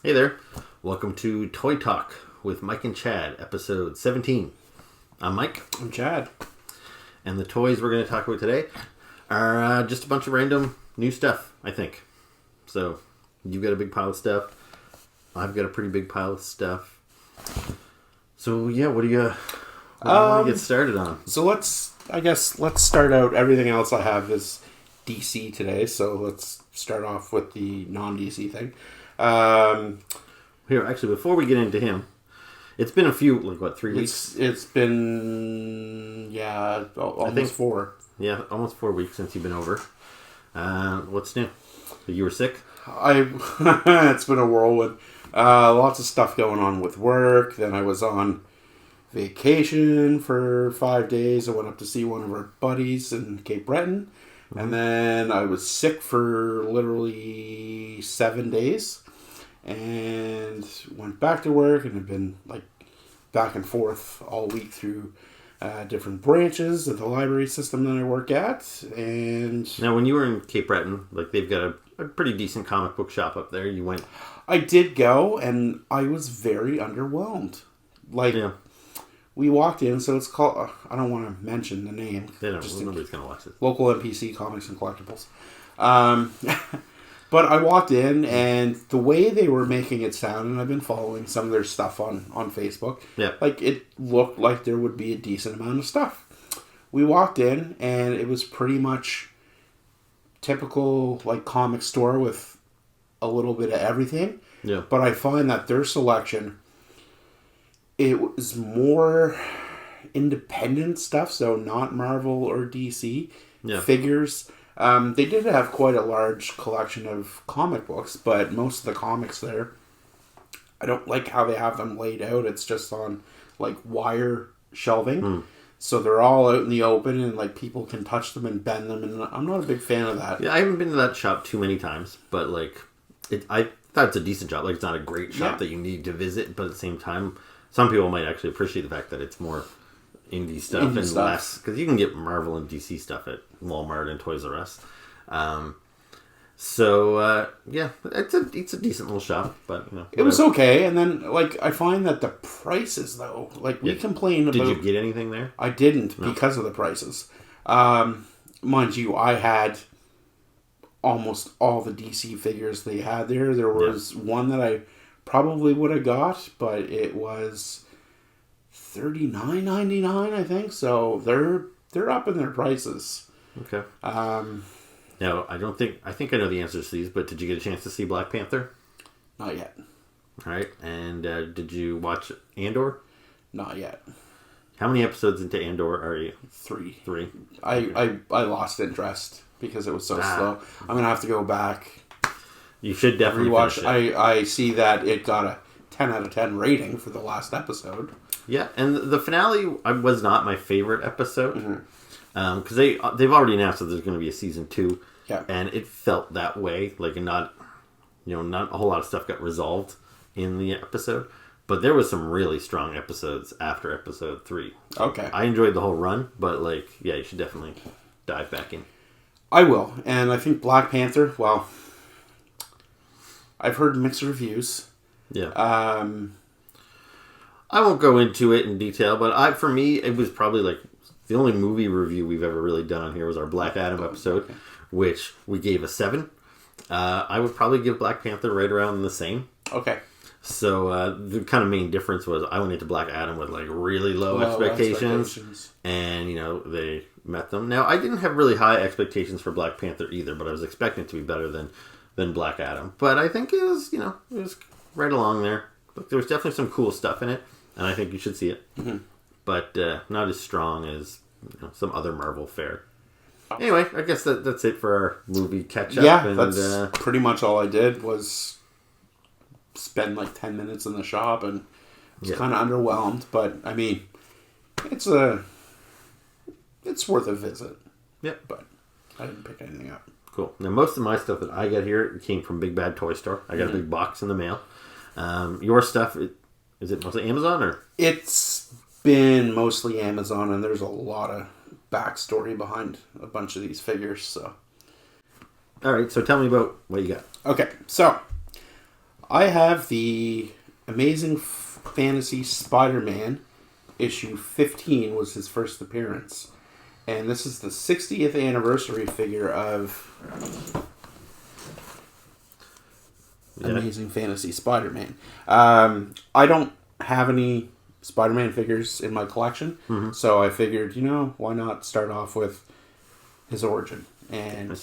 Hey there. Welcome to Toy Talk with Mike and Chad, episode 17. I'm Mike. I'm Chad. And the toys we're going to talk about today are just a bunch of random new stuff, I think. So, you've got a big pile of stuff. I've got a pretty big pile of stuff. So, yeah, what do you want to get started on? So let's start out. Everything else I have is DC today, so let's start off with the non-DC thing. Here, actually, before we get into him, it's been a few, 3 weeks? It's been, almost 4. Yeah, almost 4 weeks since you've been over. What's new? You were sick? It's been a whirlwind. Lots of stuff going on with work. Then I was on vacation for 5 days. I went up to see one of our buddies in Cape Breton. Mm-hmm. And then I was sick for literally 7 days. And went back to work and have been back and forth all week through different branches of the library system that I work at. And now, when you were in Cape Breton, they've got a pretty decent comic book shop up there. You went. I did go, and I was very underwhelmed. We walked in, so it's called. I don't want to mention the name. Nobody's gonna watch it. Local NPC Comics and Collectibles. But I walked in, and the way they were making it sound, and I've been following some of their stuff on Facebook, it looked like there would be a decent amount of stuff. We walked in, and it was pretty much typical, comic store with a little bit of everything. Yeah. But I find that their selection, it was more independent stuff, so not Marvel or DC figures. They did have quite a large collection of comic books, but most of the comics there, I don't like how they have them laid out. It's just on wire shelving. So they're all out in the open and people can touch them and bend them, and I'm not a big fan of that. Yeah, I haven't been to that shop too many times, but I thought it's a decent shop. It's not a great shop that you need to visit, but at the same time, some people might actually appreciate the fact that it's more indie stuff less, because you can get Marvel and DC stuff at Walmart and Toys R Us. It's a decent little shop, but it was okay. And then I find that the prices though, we complained about. Did you get anything there? I didn't because of the prices. Mind you, I had almost all the DC figures they had there. There was one that I probably would have got, but it was $39.99, I think. So they're up in their prices. Okay. Now, I think I know the answers to these, but did you get a chance to see Black Panther? Not yet. All right. And did you watch Andor? Not yet. How many episodes into Andor are you? 3. 3. I lost interest because it was so slow. I'm going to have to go back. You should definitely watch. I see that it got a 10 out of 10 rating for the last episode. Yeah, and the finale was not my favorite episode. Because they've already announced that there's going to be a season 2. Yeah. And it felt that way. Not a whole lot of stuff got resolved in the episode. But there was some really strong episodes after episode 3. Okay. I enjoyed the whole run, but you should definitely dive back in. I will. And I think Black Panther, well, I've heard mixed reviews. Yeah. I won't go into it in detail, but for me, it was probably the only movie review we've ever really done on here was our Black Adam episode, which we gave a 7. I would probably give Black Panther right around the same. Okay. So the kind of main difference was I went into Black Adam with really low expectations, and they met them. Now I didn't have really high expectations for Black Panther either, but I was expecting it to be better than Black Adam. But I think it was right along there. But there was definitely some cool stuff in it, and I think you should see it. Mm-hmm. But not as strong as some other Marvel fare. Anyway, I guess that's it for our movie catch-up. Yeah, that's pretty much all I did was spend 10 minutes in the shop and was kind of underwhelmed. But, I mean, it's worth a visit. Yep. But I didn't pick anything up. Cool. Now, most of my stuff that I got here came from Big Bad Toy Store. I got a big box in the mail. Your stuff, is it mostly Amazon or? It's been mostly Amazon, and there's a lot of backstory behind a bunch of these figures. So, all right. So tell me about what you got. Okay, so I have the Amazing Fantasy Spider-Man issue 15 was his first appearance. And this is the 60th anniversary figure of Amazing Fantasy Spider-Man. I don't have any Spider-Man figures in my collection, so I figured, why not start off with his origin? And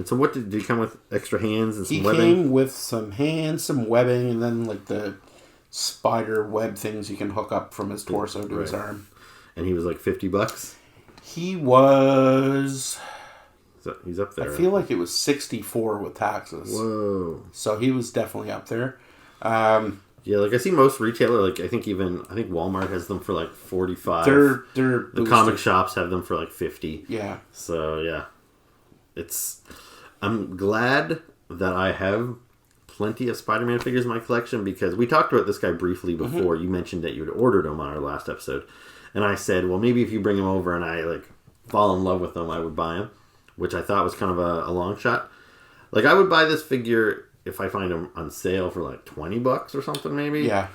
so what did he come with? Extra hands and some webbing? He came with some hands, some webbing, and then like the spider web things you can hook up from his torso to his arm. And he was like $50? He was... So he's up there. I feel like it was 64 with taxes. Whoa. So he was definitely up there. Yeah, like I see most retailer, like I think Walmart has them for like 45. They're the comic shops have them for like 50. Yeah. So yeah. I'm glad that I have plenty of Spider-Man figures in my collection, because we talked about this guy briefly before. You mentioned that you had ordered him on our last episode. And I said, well, maybe if you bring him over and I like fall in love with him, I would buy him, which I thought was kind of a long shot. Like I would buy this figure if I find him on sale for like $20 or something maybe. Yeah.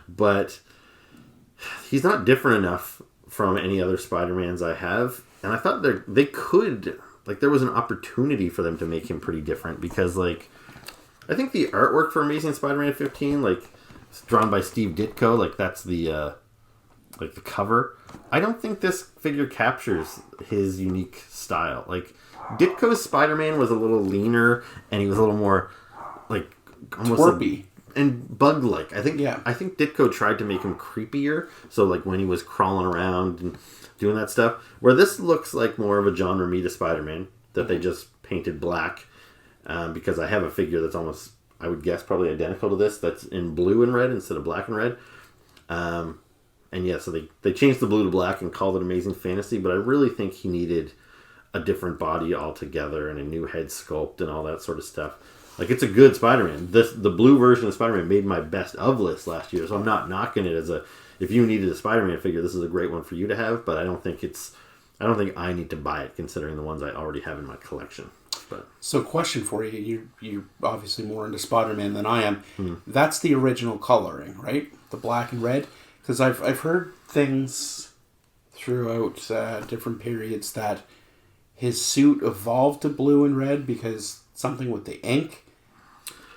But he's not different enough from any other Spider-Mans I have. And I thought they could, like there was an opportunity for them to make him pretty different, because like I think the artwork for Amazing Spider-Man 15, like it's drawn by Steve Ditko, like that's the like the cover. I don't think this figure captures his unique style. Like Ditko's Spider-Man was a little leaner and he was a little more like almost twerpy and bug-like. I think Ditko tried to make him creepier. So like when he was crawling around and doing that stuff, where this looks like more of a John Romita Spider-Man that they just painted black. Because I have a figure that's almost, I would guess, probably identical to this, that's in blue and red instead of black and red. And yeah, so they changed the blue to black and called it Amazing Fantasy, but I really think he needed a different body altogether and a new head sculpt and all that sort of stuff. Like, it's a good Spider-Man. The blue version of Spider-Man made my best of list last year, so I'm not knocking it as if you needed a Spider-Man figure, this is a great one for you to have, but I don't think I need to buy it considering the ones I already have in my collection. But. So question for you. You're obviously more into Spider-Man than I am. That's the original coloring, right? The black and red? Because I've heard things throughout different periods that his suit evolved to blue and red because something with the ink.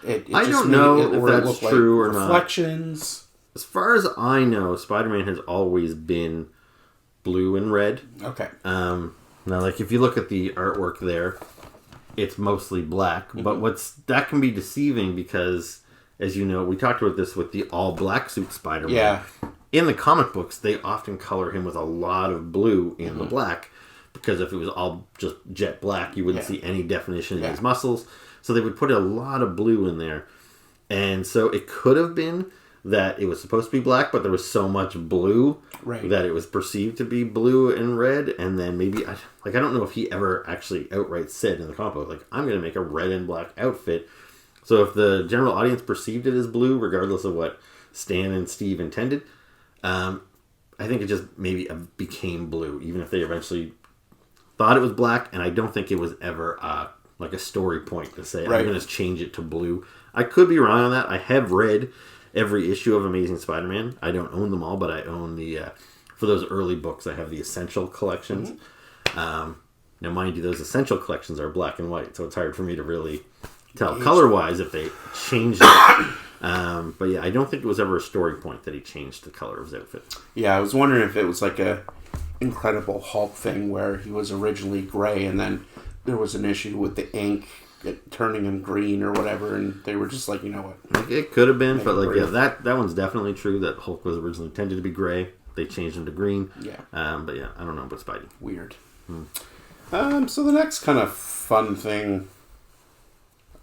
I don't know if that's true or not. Reflections. As far as I know, Spider-Man has always been blue and red. Okay. Now, like, if you look at the artwork there, it's mostly black. But that can be deceiving because, as you know, we talked about this with the all-black suit Spider-Man. Yeah. In the comic books, they often color him with a lot of blue in the black, because if it was all just jet black, you wouldn't see any definition in his muscles. So they would put a lot of blue in there. And so it could have been that it was supposed to be black, but there was so much blue that it was perceived to be blue and red. And then maybe, I don't know if he ever actually outright said in the comic book, like, I'm going to make a red and black outfit. So if the general audience perceived it as blue, regardless of what Stan and Steve intended, I think it just maybe became blue, even if they eventually thought it was black. And I don't think it was ever like a story point to say, I'm going to change it to blue. I could be wrong on that. I have read every issue of Amazing Spider-Man. I don't own them all, but I own for those early books, I have the Essential collections. Now, mind you, those Essential collections are black and white, so it's hard for me to really tell color-wise if they changed it. But yeah, I don't think it was ever a story point that he changed the color of his outfit. Yeah, I was wondering if it was like a Incredible Hulk thing where he was originally gray and then there was an issue with the ink turning him green or whatever, and they were just like, you know what? It could have been, but like, yeah, that one's definitely true, that Hulk was originally intended to be gray. They changed him to green. Yeah. But yeah, I don't know about Spidey. Weird. So the next kind of fun thing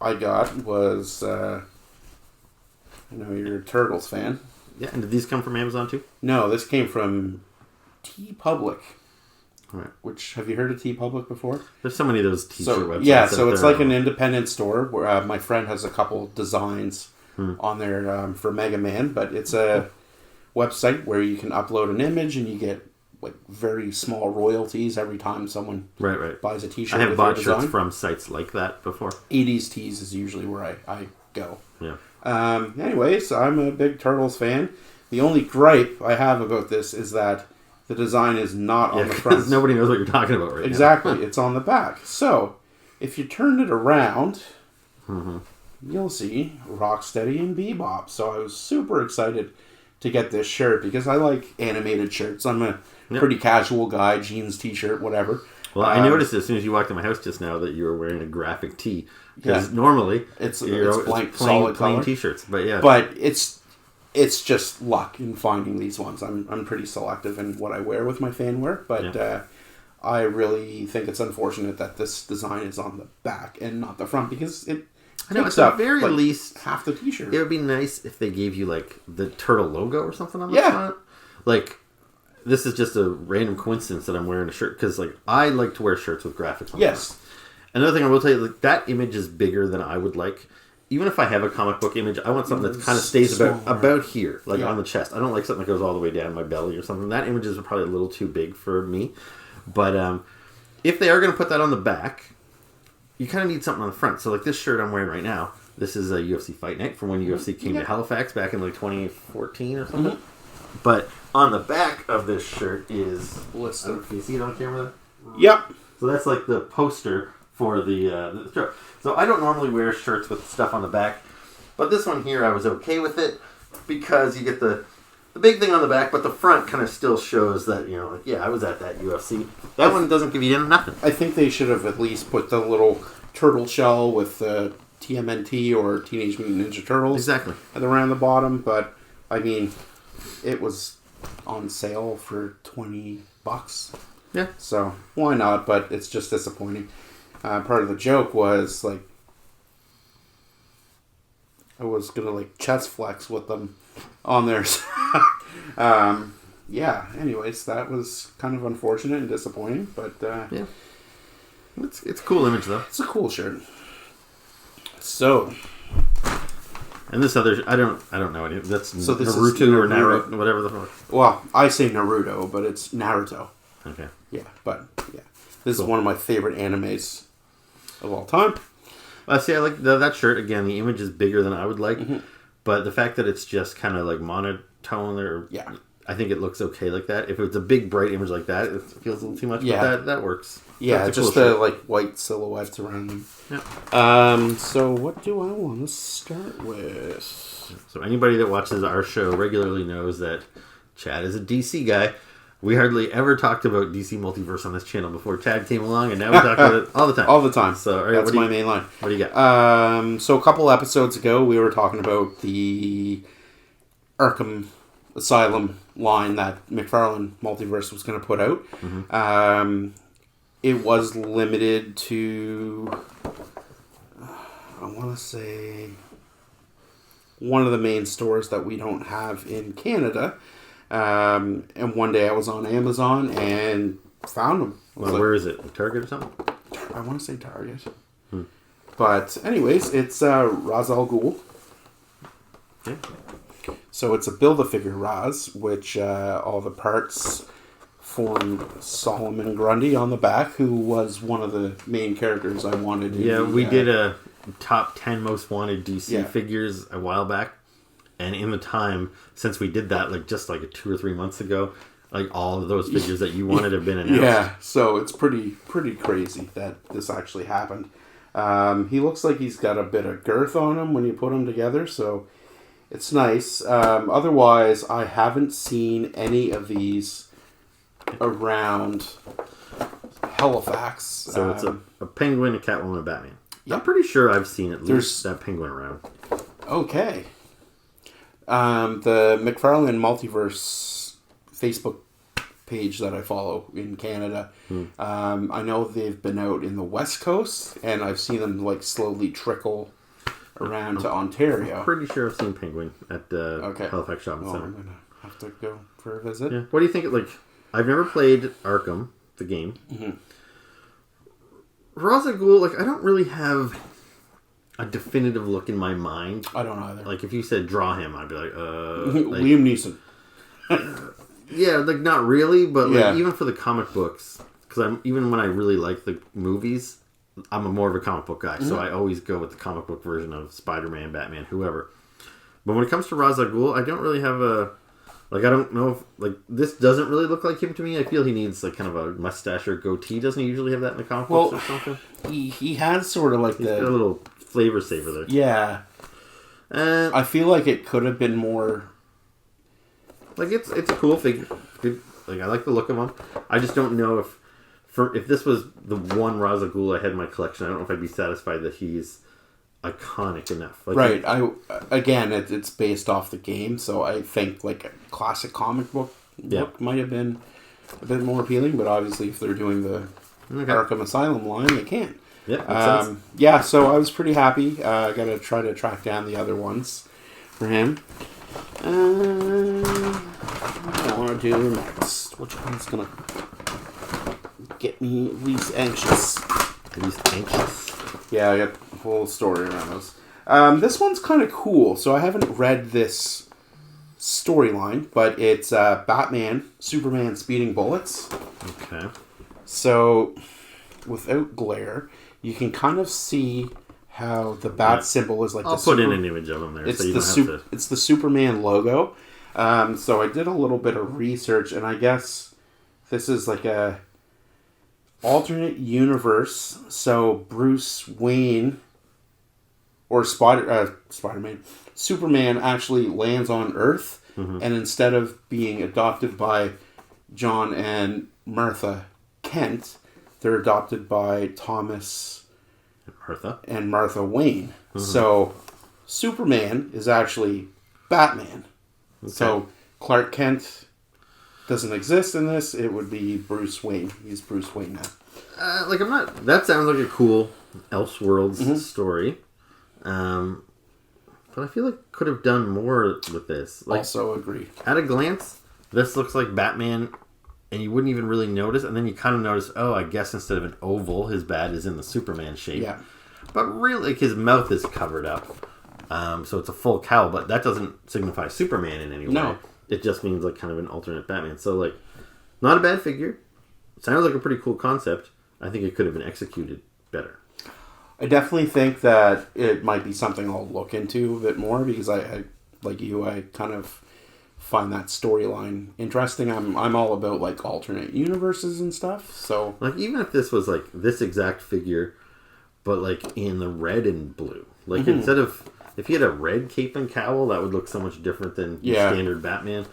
I got was, I know you're a Turtles fan. Yeah, and did these come from Amazon too? No, this came from TeePublic. Right. Which, have you heard of TeePublic before? There's so many of those t-shirt websites. Yeah, so it's like an independent store where my friend has a couple designs on there for Mega Man, but it's a website where you can upload an image and you get like very small royalties every time someone buys a t-shirt. I have bought shirts from sites like that before. 80s Tees is usually where I go. Yeah. Anyways, I'm a big Turtles fan. The only gripe I have about this is that the design is not on the front. Nobody knows what you're talking about right exactly. now. It's on the back. So, if you turn it around, you'll see Rocksteady and Bebop. So I was super excited to get this shirt because I like animated shirts. I'm a pretty casual guy, jeans, t-shirt, whatever. Well, I noticed as soon as you walked in my house just now that you were wearing a graphic tee. Because normally it's blank, plain t-shirts. But yeah. But it's just luck in finding these ones. I'm pretty selective in what I wear with my fan wear. But I really think it's unfortunate that this design is on the back and not the front because it takes up, at the very least half the t-shirt. It would be nice if they gave you like the turtle logo or something on the front. Like, this is just a random coincidence that I'm wearing a shirt because like I like to wear shirts with graphics on the front. Another thing I will tell you, like, that image is bigger than I would like. Even if I have a comic book image, I want something that kind of stays about here, like on the chest. I don't like something that goes all the way down my belly or something. That image is probably a little too big for me. But if they are going to put that on the back, you kind of need something on the front. So like this shirt I'm wearing right now, this is a UFC Fight Night from when UFC came to Halifax back in like 2014 or something. But on the back of this shirt is... Can you see it on camera? Yep. So that's like the poster for the shirt. So I don't normally wear shirts with stuff on the back, but this one here I was okay with it because you get the big thing on the back, but the front kind of still shows that, you know, like, yeah, I was at that UFC. That one doesn't give you nothing. I think they should have at least put the little turtle shell with the TMNT or Teenage Mutant Ninja Turtles around the bottom, but I mean, it was on sale for $20. Yeah. So why not? But it's just disappointing. Part of the joke was like I was gonna like chest flex with them on there. Yeah. Anyways, that was kind of unfortunate and disappointing, but yeah, it's a cool image though. It's a cool shirt. So, and this other I don't know any. That's so this Naruto or Naruto, whatever the fuck. Well, I say Naruto, but it's Naruto. Okay. Yeah, but yeah, this is one of my favorite animes of all time. See, I like that shirt. Again, the image is bigger than I would like, but the fact that it's just kind of like monotone there, I think it looks okay like that. If it's a big, bright image like that, it feels a little too much, but that works. Yeah, just the like white silhouettes around them. Yeah. So what do I want to start with? So anybody that watches our show regularly knows that Chad is a DC guy. We hardly ever talked about DC Multiverse on this channel before Chad came along, and now we talk about it all the time. All the time. So that's my main line. What do you got? So a couple episodes ago, we were talking about the Arkham Asylum line that McFarlane Multiverse was going to put out. It was limited to, I want to say, one of the main stores that we don't have in Canada. And one day I was on Amazon and found them. Well, where is it? Target or something? I want to say Target. But anyways, it's Ra's al Ghul. Yeah. So it's a Build-A-Figure Ra's, which all the parts form Solomon Grundy on the back, who was one of the main characters I wanted. We did a top 10 most wanted DC figures a while back. And in the time since we did that, like just like 2 or 3 months ago, like all of those figures that you wanted have been announced. Yeah, so it's pretty crazy that this actually happened. He looks like he's got a bit of girth on him when you put him together, so it's nice. Otherwise, I haven't seen any of these around Halifax. So it's a penguin, a Catwoman, a Batman. Yep. I'm pretty sure I've seen at least that penguin around. Okay. The McFarlane Multiverse Facebook page that I follow in Canada, I know they've been out in the West Coast, and I've seen them like slowly trickle around to Ontario. I'm pretty sure I've seen Penguin at Halifax Shopping Center. I'm gonna have to go for a visit. Yeah. What do you think? Like, I've never played Arkham, the game. Ra's al Ghul, like, I don't really have a definitive look in my mind. I don't either. Like, if you said draw him, I'd be like, Liam Neeson. Yeah, like, not really, but like, even for the comic books, because even when I really like the movies, I'm more of a comic book guy, so I always go with the comic book version of Spider-Man, Batman, whoever. But when it comes to Ra's al Ghul, I don't really have a... Like, I don't know if... Like, this doesn't really look like him to me. I feel he needs, like, kind of a mustache or goatee. Doesn't he usually have that in the comic books or something? He has sort of like He's got a little flavor saver there. Yeah. I feel like it could have been more... Like, it's a cool figure. Good. Like, I like the look of him. I just don't know if this was the one Ra's al Ghul I had in my collection, I don't know if I'd be satisfied that he's iconic enough. Like, right. It's based off the game, so I think like a classic comic book look might have been a bit more appealing, but obviously if they're doing the Arkham Asylum line, they can't. Yeah, so I was pretty happy. I got to try to track down the other ones for him. What I want to do next? Which one's going to get me least anxious? Yeah, I got a whole story around this. This one's kind of cool. So I haven't read this storyline, but it's Batman, Superman speeding bullets. Okay. So, without glare, you can kind of see how the bat symbol is like. I'll put in an image of him there. It's it's the Superman logo. So I did a little bit of research, and I guess this is like a alternate universe. So Bruce Wayne or Spider-Man, Superman actually lands on Earth, and instead of being adopted by John and Martha Kent, they're adopted by Thomas and Martha Wayne. So Superman is actually Batman. Okay. So Clark Kent doesn't exist in this. It would be Bruce Wayne. He's Bruce Wayne now. That sounds like a cool Elseworlds story. But I feel like could have done more with this. Like, also agree. At a glance, this looks like Batman, and you wouldn't even really notice, and then you kind of notice, oh, I guess instead of an oval, his bat is in the Superman shape. Yeah. But really, like, his mouth is covered up. So it's a full cowl, but that doesn't signify Superman in any way. No. It just means, like, kind of an alternate Batman. So, like, not a bad figure. Sounds like a pretty cool concept. I think it could have been executed better. I definitely think that it might be something I'll look into a bit more, because I like you, I kind of find that storyline interesting. I'm all about like alternate universes and stuff. So like, even if this was like this exact figure, but like in the red and blue, like instead of if he had a red cape and cowl, that would look so much different than standard Batman.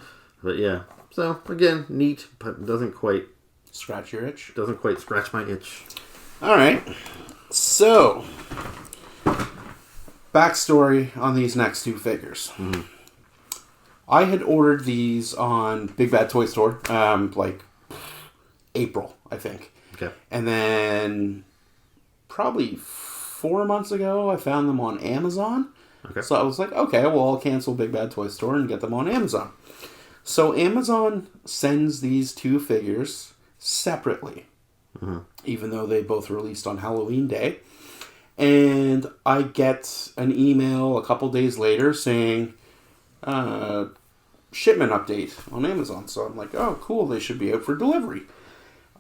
But yeah, so again, neat, but doesn't quite scratch your itch. Doesn't quite scratch my itch. All right, so backstory on these next two figures. I had ordered these on Big Bad Toy Store, like April, I think. Okay. And then probably 4 months ago, I found them on Amazon. Okay. So I was like, okay, well, I'll cancel Big Bad Toy Store and get them on Amazon. So Amazon sends these two figures separately, even though they both released on Halloween Day. And I get an email a couple days later saying, shipment update on Amazon. So I'm like, oh, cool, they should be out for delivery.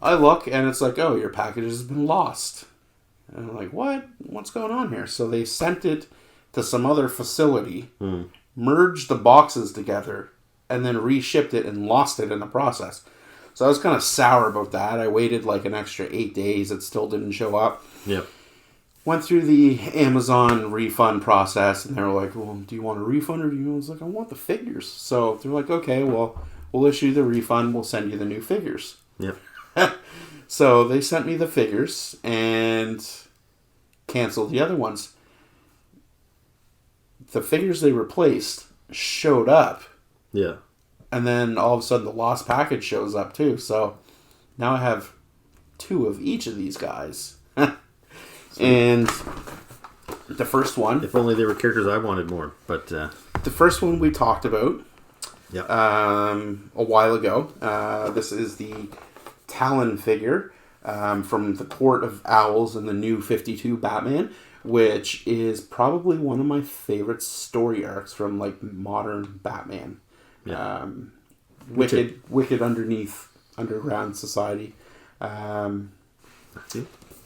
I look, and it's like, oh, your package has been lost. And I'm like, what? What's going on here? So they sent it to some other facility, merged the boxes together, and then reshipped it and lost it in the process. So I was kind of sour about that. I waited like an extra 8 days. It still didn't show up. Yep. Went through the Amazon refund process, and they were like, well, do you want a refund, or do you... I was like, I want the figures. So they're like, okay, well, we'll issue the refund. We'll send you the new figures. Yep. So they sent me the figures and canceled the other ones. The figures they replaced showed up. Yeah. And then all of a sudden the lost package shows up too. So now I have 2 of each of these guys. And the first one... If only they were characters I wanted more, but... The first one we talked about a while ago. This is the Talon figure from the Court of Owls in the New 52 Batman, which is probably one of my favorite story arcs from like modern Batman. Yeah. Wicked underneath underground society.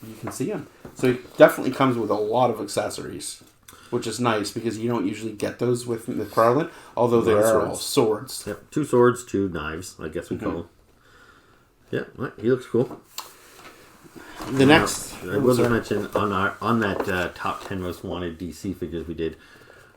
you can see him. So it definitely comes with a lot of accessories, which is nice because you don't usually get those with McFarlane, although they are all swords. Yep, 2 swords, 2 knives, I guess we call them. Yeah, he looks cool. The next... I will just mention, on that top 10 most wanted DC figures we did,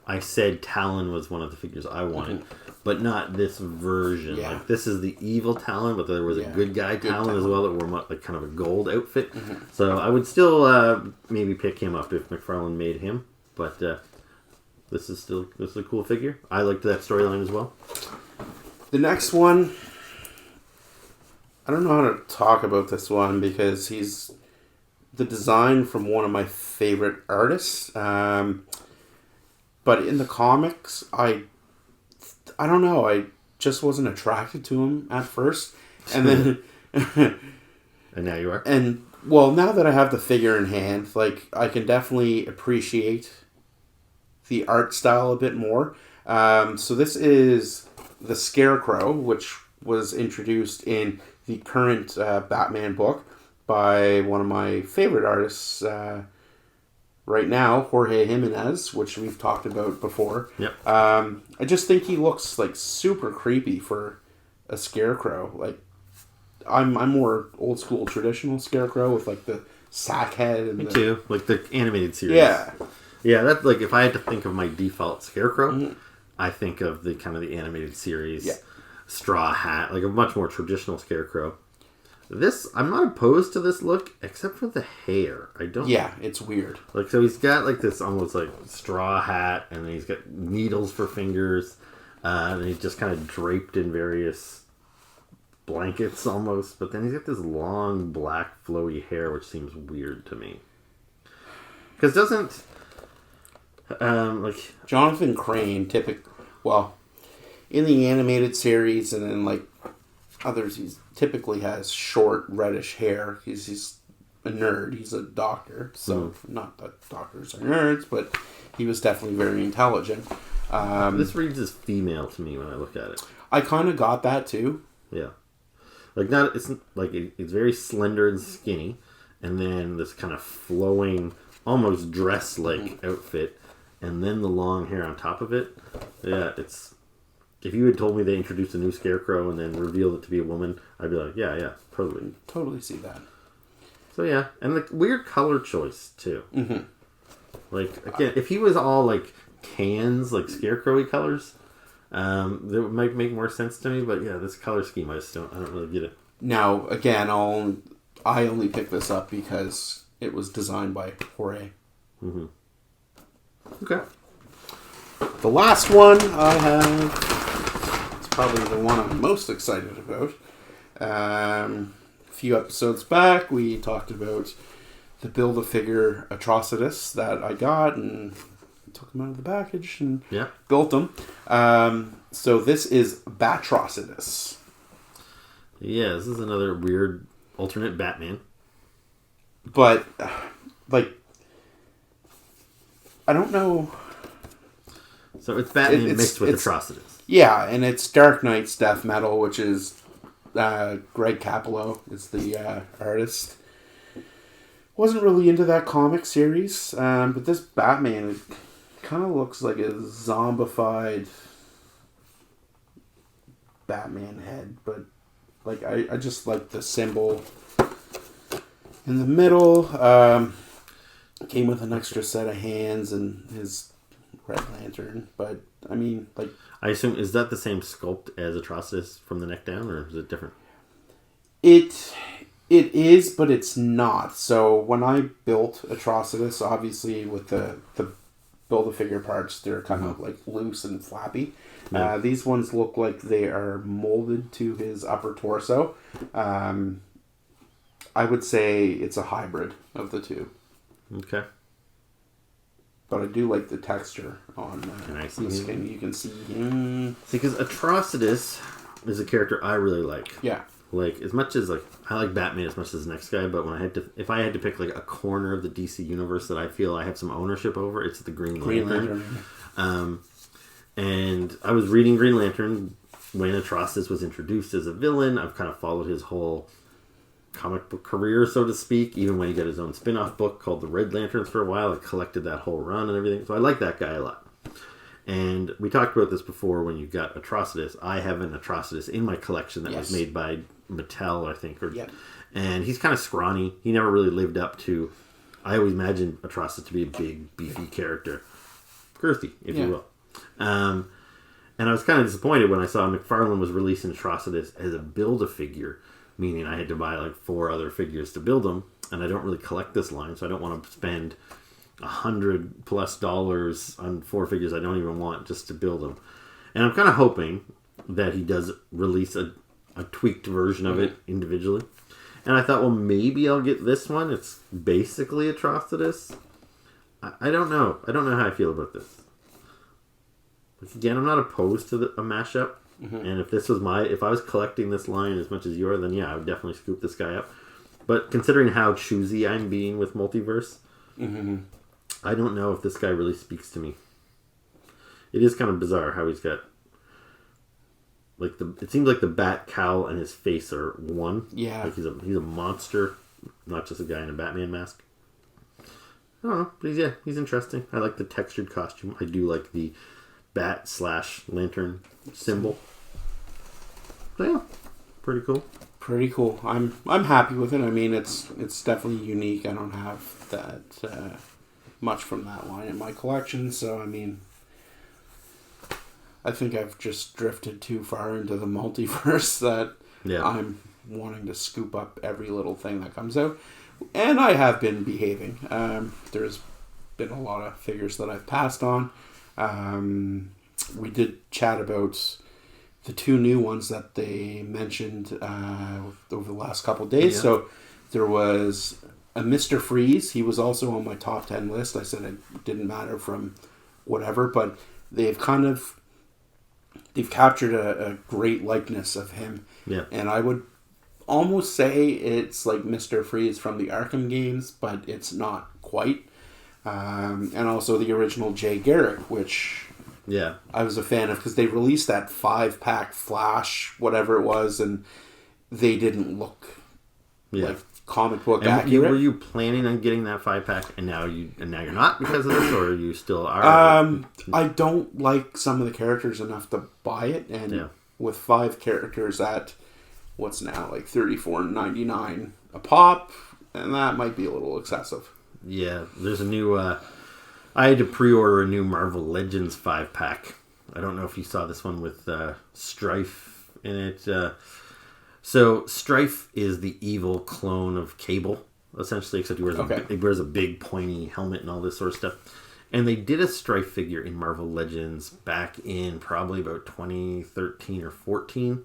I said Talon was one of the figures I wanted, but not this version. Yeah. Like, this is the evil Talon, but there was a good guy Talon as well that wore like kind of a gold outfit. So I would still maybe pick him up if McFarlane made him, but this is a cool figure. I liked that storyline as well. The next one, I don't know how to talk about this one because he's the design from one of my favorite artists. But in the comics, I don't know. I just wasn't attracted to him at first. And then... and now you are? And, well, now that I have the figure in hand, like, I can definitely appreciate the art style a bit more. So this is the Scarecrow, which was introduced in the current Batman book by one of my favorite artists right now, Jorge Jimenez, which we've talked about before. Yep. I just think he looks like super creepy for a Scarecrow. Like, I'm more old school traditional Scarecrow with like the sack head and Me too. Like the animated series. Yeah. Yeah, that's like if I had to think of my default Scarecrow, I think of the kind of the animated series straw hat, like a much more traditional Scarecrow. This, I'm not opposed to this look, except for the hair. I don't... Yeah, it's weird. Like, so he's got, like, this almost, like, straw hat, and then he's got needles for fingers, and he's just kind of draped in various blankets, almost, but then he's got this long, black, flowy hair, which seems weird to me. Because doesn't... like... Jonathan Crane, in the animated series, and in, like, others, he typically has short reddish hair. He's a nerd. He's a doctor. So not that doctors are nerds, but he was definitely very intelligent. This reads as female to me when I look at it. I kind of got that too. Yeah, like it's like it's very slender and skinny, and then this kind of flowing, almost dress-like outfit, and then the long hair on top of it. Yeah, it's. If you had told me they introduced a new Scarecrow and then revealed it to be a woman, I'd be like, yeah, totally. Totally see that. So yeah, and the weird color choice, too. Mm-hmm. Like, again, if he was all, like, tans, like Scarecrow-y colors, that might make more sense to me, but yeah, this color scheme, I don't really get it. Now, again, I only picked this up because it was designed by Jorge. Mm-hmm. Okay. The last one I have... probably the one I'm most excited about. A few episodes back, we talked about the Build-A-Figure Atrocitus that I got and took them out of the package and built them. So this is Batrocitus. Yeah, this is another weird alternate Batman. But, like, I don't know... So it's Batman mixed with Atrocitus. Yeah, and it's Dark Knight's Death Metal, which is Greg Capullo is the artist. Wasn't really into that comic series, but this Batman, it kind of looks like a zombified Batman head, but like I just like the symbol in the middle. Came with an extra set of hands and his Red Lantern, but I mean, like... I assume, is that the same sculpt as Atrocitus from the neck down, or is it different? It is, but it's not. So when I built Atrocitus, obviously with the Build-A-Figure parts, they're kind of like loose and flappy. Yeah. These ones look like they are molded to his upper torso. I would say it's a hybrid of the two. Okay. But I do like the texture on the skin. You can see him. See, because Atrocitus is a character I really like. Yeah. Like, as much as, like, I like Batman as much as the next guy, but if I had to pick, like, a corner of the DC universe that I feel I have some ownership over, it's the Green Lantern. And I was reading Green Lantern when Atrocitus was introduced as a villain. I've kind of followed his whole comic book career, so to speak, even when he got his own spin-off book called The Red Lanterns for a while. I collected that whole run and everything. So I like that guy a lot. And we talked about this before when you got Atrocitus. I have an Atrocitus in my collection that was made by Mattel, I think. And he's kind of scrawny. He never really lived up to... I always imagined Atrocitus to be a big, beefy character. Girthy, if you will. And I was kind of disappointed when I saw McFarlane was releasing Atrocitus as a Build-A-Figure, meaning I had to buy like 4 other figures to build them. And I don't really collect this line, so I don't want to spend $100+ on 4 figures I don't even want just to build them. And I'm kind of hoping that he does release a tweaked version of it individually. And I thought, well, maybe I'll get this one. It's basically Atrocitus. I don't know. I don't know how I feel about this. But again, I'm not opposed to a mashup. And if this was if I was collecting this line as much as you are, then yeah, I would definitely scoop this guy up. But considering how choosy I'm being with Multiverse, I don't know if this guy really speaks to me. It is kind of bizarre how he's got it seems like the bat cowl and his face are one. Yeah. Like he's a monster, not just a guy in a Batman mask. I don't know, but he's interesting. I like the textured costume. I do like the bat/lantern symbol. So yeah, pretty cool. Pretty cool. I'm happy with it. I mean, it's definitely unique. I don't have that much from that line in my collection, so I mean, I think I've just drifted too far into the multiverse that I'm wanting to scoop up every little thing that comes out. And I have been behaving. There's been a lot of figures that I've passed on. We did chat about the 2 new ones that they mentioned over the last couple of days. Yeah. So there was a Mr. Freeze. He was also on my top 10 list. I said it didn't matter from whatever, but they've captured a great likeness of him. Yeah. And I would almost say it's like Mr. Freeze from the Arkham games, but it's not quite. And also the original Jay Garrick, which I was a fan of because they released that 5-pack Flash, whatever it was, and they didn't look like comic book accurate. Were you planning on getting that 5-pack, and now you're not because of this, or you still are? I don't like some of the characters enough to buy it, and with 5 characters at what's now like $34.99 a pop, and that might be a little excessive. Yeah, there's a new. I had to pre-order a new Marvel Legends 5-pack. I don't know if you saw this one with Strife in it. So Strife is the evil clone of Cable, essentially, except he wears a big pointy helmet and all this sort of stuff. And they did a Strife figure in Marvel Legends back in probably about 2013 or 14.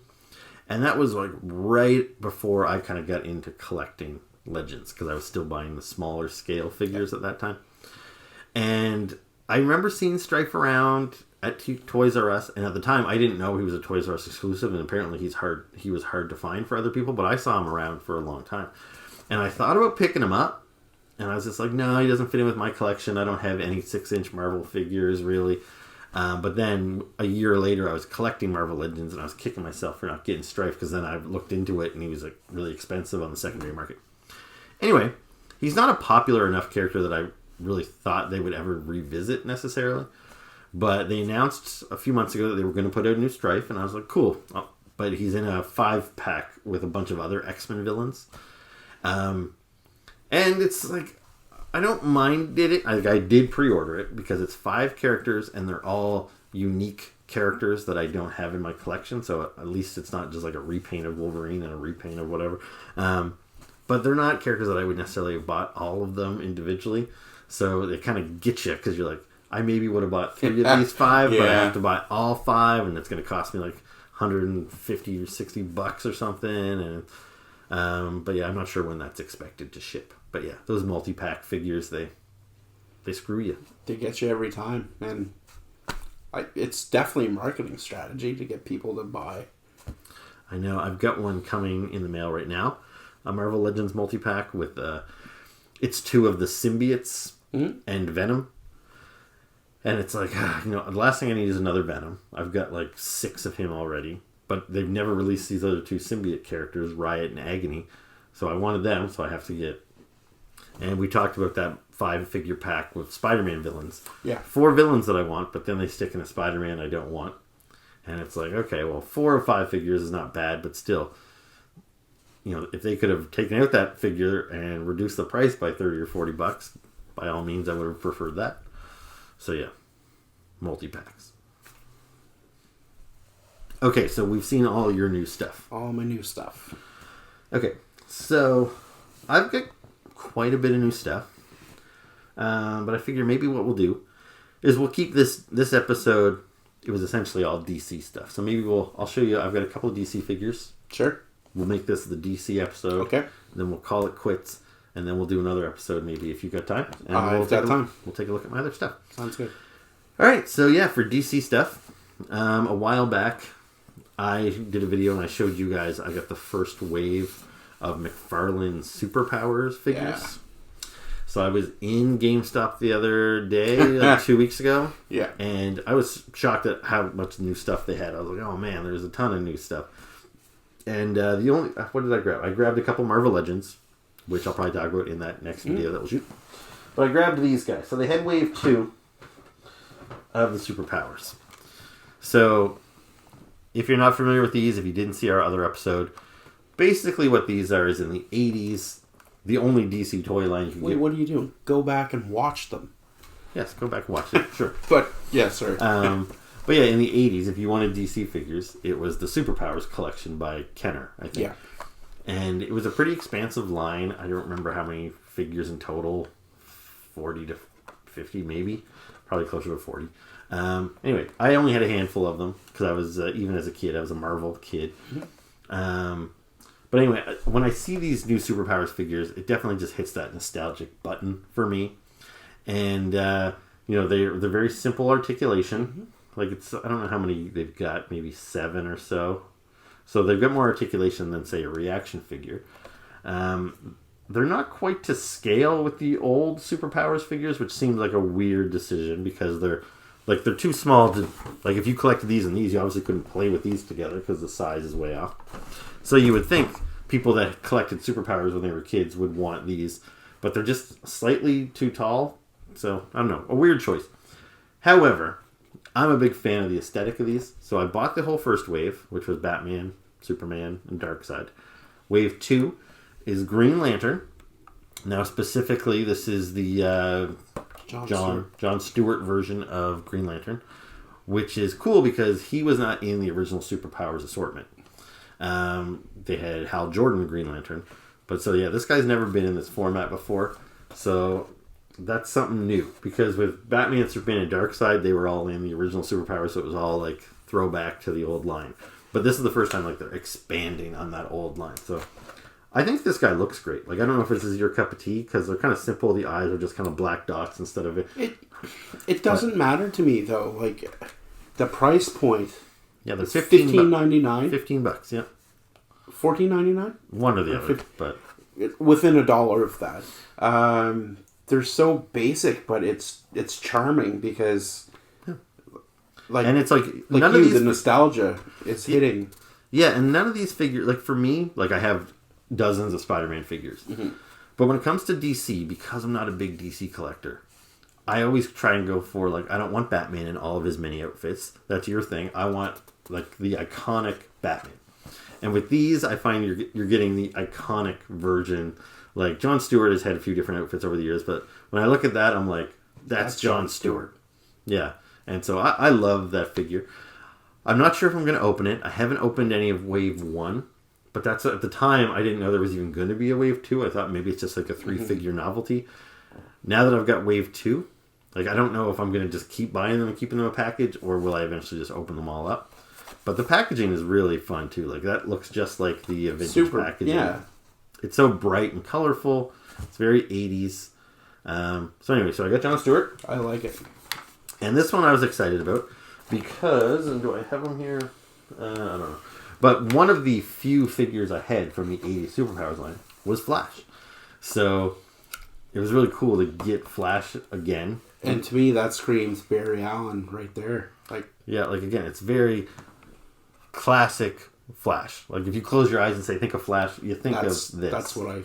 And that was like right before I kind of got into collecting Legends, because I was still buying the smaller scale figures at that time. And I remember seeing Strife around at Toys R Us, and at the time I didn't know he was a Toys R Us exclusive, and apparently he was hard to find for other people, but I saw him around for a long time. And I thought about picking him up, and I was just like, no, he doesn't fit in with my collection. I don't have any 6-inch Marvel figures, really. But then a year later, I was collecting Marvel Legends, and I was kicking myself for not getting Strife, because then I looked into it, and he was like really expensive on the secondary market. Anyway, he's not a popular enough character that I really thought they would ever revisit necessarily. But they announced a few months ago that they were going to put out a new Strife, and I was like, cool. Oh, but he's in a 5-pack with a bunch of other X-Men villains. And it's like, I don't mind it. I did pre-order it because it's 5 characters, and they're all unique characters that I don't have in my collection. So at least it's not just like a repaint of Wolverine and a repaint of whatever. But they're not characters that I would necessarily have bought all of them individually. So they kind of get you because you're like, I maybe would have bought 3 of these 5, but I have to buy all 5, and it's going to cost me like $150 or $60 or something. And but yeah, I'm not sure when that's expected to ship. But yeah, those multi-pack figures, they screw you. They get you every time, and it's definitely a marketing strategy to get people to buy. I know. I've got one coming in the mail right now, a Marvel Legends multi-pack with it's 2 of the symbiotes and Venom. And it's like, the last thing I need is another Venom. I've got like 6 of him already. But they've never released these other 2 symbiote characters, Riot and Agony. So I wanted them, so I have to get... And we talked about that 5-figure pack with Spider-Man villains. Yeah. 4 villains that I want, but then they stick in a Spider-Man I don't want. And it's like, okay, well, 4 or 5 figures is not bad, but still, you know, if they could have taken out that figure and reduced the price by $30 or $40, by all means, I would have preferred that. So yeah, multi-packs. Okay, so we've seen all your new stuff. All my new stuff. Okay, so I've got quite a bit of new stuff. But I figure maybe what we'll do is we'll keep this episode, it was essentially all DC stuff. So maybe I'll show you, I've got a couple of DC figures. Sure. We'll make this the DC episode. Okay. Then we'll call it quits. And then we'll do another episode maybe if you've got time. And I've got time. We'll take a look at my other stuff. Sounds good. All right, so yeah, for DC stuff, a while back, I did a video and I showed you guys, I got the first wave of McFarlane Superpowers figures. Yeah. So I was in GameStop the other day, like 2 weeks ago. Yeah. And I was shocked at how much new stuff they had. I was like, oh man, there's a ton of new stuff. And what did I grab? I grabbed a couple Marvel Legends, which I'll probably talk about in that next video that we'll shoot. But I grabbed these guys. So they had wave 2 of the Superpowers. So if you're not familiar with these, if you didn't see our other episode, basically what these are is in the 80s, the only DC toy line you can get. What are you doing? Go back and watch them. Yes, go back and watch it. Sure. But, yeah, sorry. But yeah, in the 80s, if you wanted DC figures, it was the Superpowers collection by Kenner, I think. Yeah. And it was a pretty expansive line. I don't remember how many figures in total. 40 to 50, maybe. Probably closer to 40. Anyway, I only had a handful of them because I was, even as a kid, I was a Marvel kid. Mm-hmm. But anyway, when I see these new Superpowers figures, it definitely just hits that nostalgic button for me. And, you know, they're very simple articulation. Mm-hmm. Like, I don't know how many they've got, maybe 7 or so. So they've got more articulation than, say, a reaction figure. They're not quite to scale with the old Superpowers figures, which seems like a weird decision because they're too small to... Like, if you collected these and these, you obviously couldn't play with these together because the size is way off. So you would think people that collected Superpowers when they were kids would want these, but they're just slightly too tall. So, I don't know. A weird choice. However, I'm a big fan of the aesthetic of these. So I bought the whole first wave, which was Batman, Superman, and Darkseid. Wave 2 is Green Lantern. Now, specifically, this is the John Stewart version of Green Lantern, which is cool because he was not in the original Superpowers assortment. They had Hal Jordan Green Lantern. But so, yeah, this guy's never been in this format before. So that's something new. Because with Batman, Superman, and Darkseid, they were all in the original Superpowers, so it was all, like, throwback to the old line. But this is the first time, like, they're expanding on that old line. So I think this guy looks great. Like, I don't know if this is your cup of tea, because they're kind of simple. The eyes are just kind of black dots instead of it. It doesn't matter to me, though. Like, the price point... Yeah, they're $15.99. $15, yeah. $14.99? One or the other, but... Within $1 of that. They're so basic, but it's charming because... Like, and it's like none of these, the nostalgia is hitting. Yeah, and none of these figures, like for me, like I have dozens of Spider-Man figures. Mm-hmm. But when it comes to DC, because I'm not a big DC collector, I always try and go for, like, I don't want Batman in all of his many outfits. That's your thing. I want, like, the iconic Batman. And with these, I find you're getting the iconic version. Like, Jon Stewart has had a few different outfits over the years, but when I look at that, I'm like, that's Jon Stewart. Yeah. And so I love that figure. I'm not sure if I'm going to open it. I haven't opened any of Wave 1. But that's at the time, I didn't know there was even going to be a Wave 2. I thought maybe it's just like a 3-figure novelty. Now that I've got Wave 2, like I don't know if I'm going to just keep buying them and keeping them a package, or will I eventually just open them all up. But the packaging is really fun too. Like that looks just like the vintage packaging. Yeah. It's so bright and colorful. It's very 80s. So anyway, so I got Jon Stewart. I like it. And this one I was excited about because, and do I have them here? I don't know. But one of the few figures I had from the 80s Superpowers line was Flash. So it was really cool to get Flash again. And to me, that screams Barry Allen right there. Like, yeah, like again, it's very classic Flash. Like if you close your eyes and say think of Flash, you think of this. That's what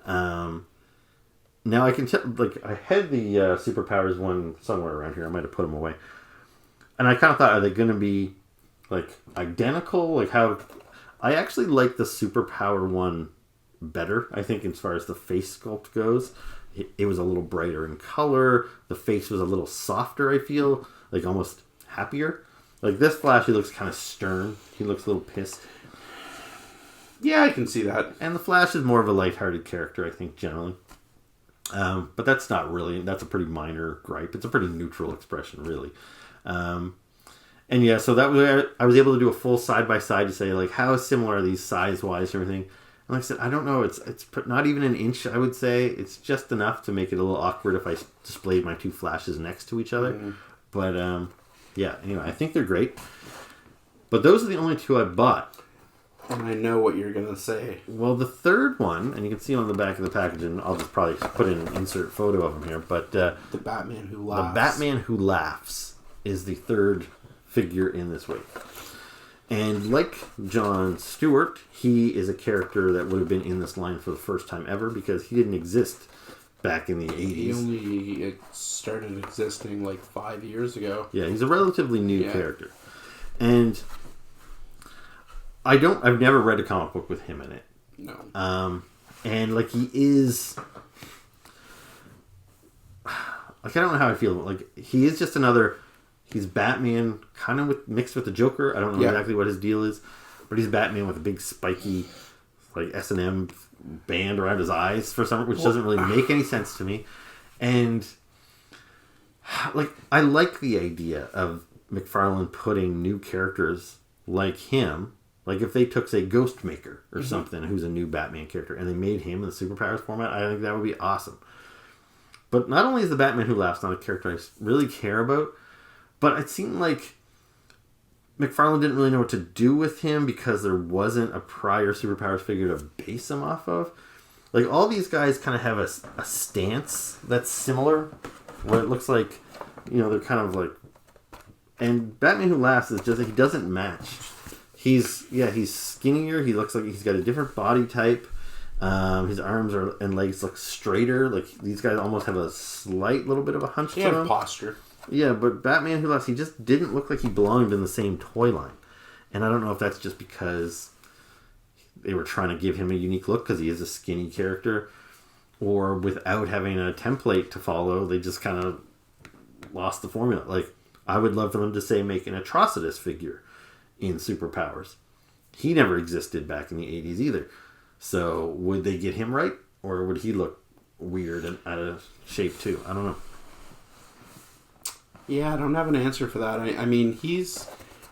Now I can tell. Like I had the superpowers one somewhere around here. I might have put them away. And I kind of thought, are they going to be like identical? Like how? I actually like the superpower one better. I think as far as the face sculpt goes, it was a little brighter in color. The face was a little softer. I feel like almost happier. Like this Flash, he looks kind of stern. He looks a little pissed. Yeah, I can see that. And the Flash is more of a lighthearted character, I think, generally. But that's not really. That's a pretty minor gripe. It's a pretty neutral expression, really. And yeah, so that was I was able to do a full side by side to say like how similar are these size wise and everything. And like I said, I don't know. It's not even an inch. I would say it's just enough to make it a little awkward if I displayed my two Flashes next to each other. Mm-hmm. But yeah. Anyway, I think they're great. But those are the only two I bought. And I know what you're gonna say. Well, the third one, and you can see on the back of the package, and I'll just probably put in an insert photo of him here. But the Batman Who Laughs. The Batman Who Laughs is the third figure in this wave. And like John Stewart, he is a character that would have been in this line for the first time ever because he didn't exist back in the 80s. He only started existing like 5 years ago. Yeah, he's a relatively new character. And I've never read a comic book with him in it. No. And like he is, like I don't know how I feel about like he is just another. He's Batman, kind of mixed with the Joker. I don't know exactly what his deal is, but he's Batman with a big spiky, like S&M band around his eyes for some, which doesn't really make any sense to me. And like I like the idea of McFarlane putting new characters like him. Like if they took, say, Ghostmaker or something, who's a new Batman character, and they made him in the superpowers format, I think that would be awesome. But not only is the Batman Who Laughs not a character I really care about, but it seemed like McFarlane didn't really know what to do with him because there wasn't a prior superpowers figure to base him off of. Like all these guys kind of have a stance that's similar, where it looks like, you know, they're kind of like, and Batman Who Laughs is just, he doesn't match. He's skinnier. He looks like he's got a different body type. His arms and legs look straighter. Like these guys almost have a slight little bit of a hunch to them. Posture. Yeah, but Batman Who Laughs, he just didn't look like he belonged in the same toy line. And I don't know if that's just because they were trying to give him a unique look because he is a skinny character, or without having a template to follow, they just kind of lost the formula. Like, I would love for them to say make an Atrocitus figure in superpowers. He never existed back in the 80s either. So would they get him right, or would he look weird and out of shape too? I don't know. Yeah, I don't have an answer for that. I mean, he's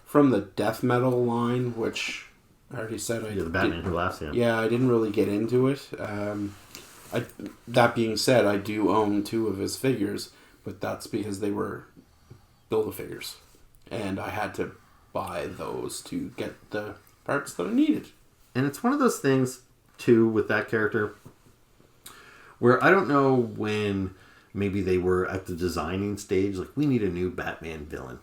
from the death metal line, which I already said the Batman Who Laughs. Yeah, I didn't really get into it. That being said, I do own 2 of his figures, but that's because they were Build-A-Figures, and I had to buy those to get the parts that I needed. And it's one of those things too with that character where I don't know when maybe they were at the designing stage, like, we need a new Batman villain.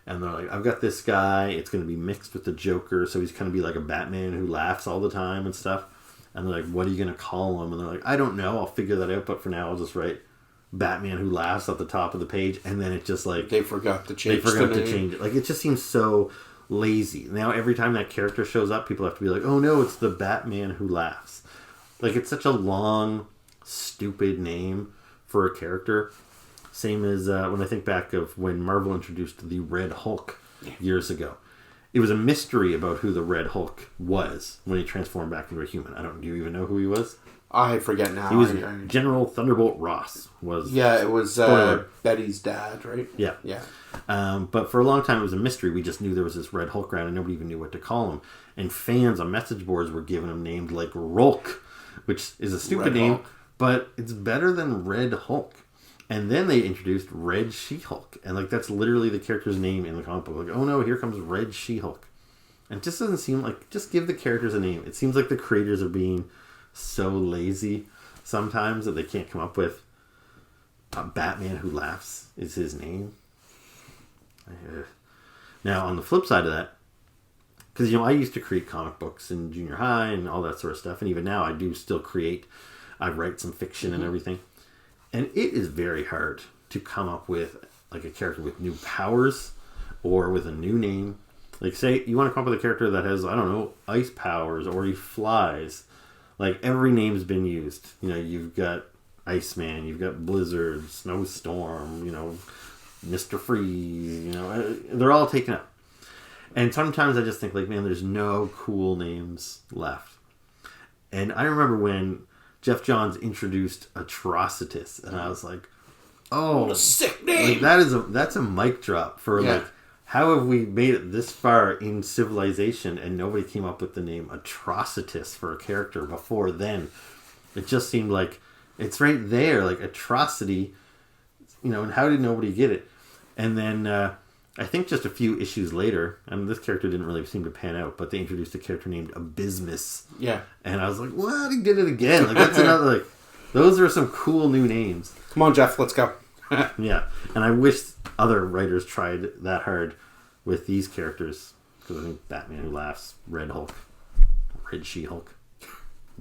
And they're like, I've got this guy, it's going to be mixed with the Joker, so he's going to be like a Batman who laughs all the time and stuff. And they're like, what are you going to call him? And they're like, I don't know, I'll figure that out, but for now I'll just write Batman Who Laughs at the top of the page. And then it just like... They forgot to change it. Like, it just seems so lazy. Now every time that character shows up, people have to be like, oh no, it's the Batman Who Laughs. Like, it's such a long, stupid name for a character. Same as when I think back of when Marvel introduced the Red Hulk years ago. It was a mystery about who the Red Hulk was when he transformed back into a human. Do you even know who he was? I forget now. He was General Thunderbolt Ross. It was Betty's dad, right? Yeah. Yeah. But for a long time it was a mystery. We just knew there was this Red Hulk around and nobody even knew what to call him. And fans on message boards were giving him names like Rolk, which is a stupid name, but it's better than Red Hulk. And then they introduced Red She-Hulk. And like that's literally the character's name in the comic book. Like, oh no, here comes Red She-Hulk. And it just doesn't seem like, just give the characters a name. It seems like the creators are being so lazy sometimes that they can't come up with Batman Who Laughs is his name. Now on the flip side of that, because, you know, I used to create comic books in junior high and all that sort of stuff. And even now I do still create. I write some fiction and everything. And it is very hard to come up with like a character with new powers or with a new name. Like, say you want to come up with a character that has, I don't know, ice powers, or he flies. Like, every name's been used. You know, you've got Iceman, you've got Blizzard, Snowstorm, you know, Mr. Freeze, you know, they're all taken up. And sometimes I just think, like, man, there's no cool names left. And I remember when Jeff Johns introduced Atrocitus, and I was like, oh, what a sick name! Like, that's a mic drop for, like, how have we made it this far in civilization and nobody came up with the name Atrocitus for a character before then? It just seemed like it's right there, like atrocity, you know, and how did nobody get it? And then I think just a few issues later, and this character didn't really seem to pan out, but they introduced a character named Abysmus. Yeah. And I was like, what? He did it again. Like, that's another, like, those are some cool new names. Come on, Jeff, let's go. Yeah. And I wish other writers tried that hard with these characters, because I think Batman Who Laughs, Red Hulk, Red She-Hulk,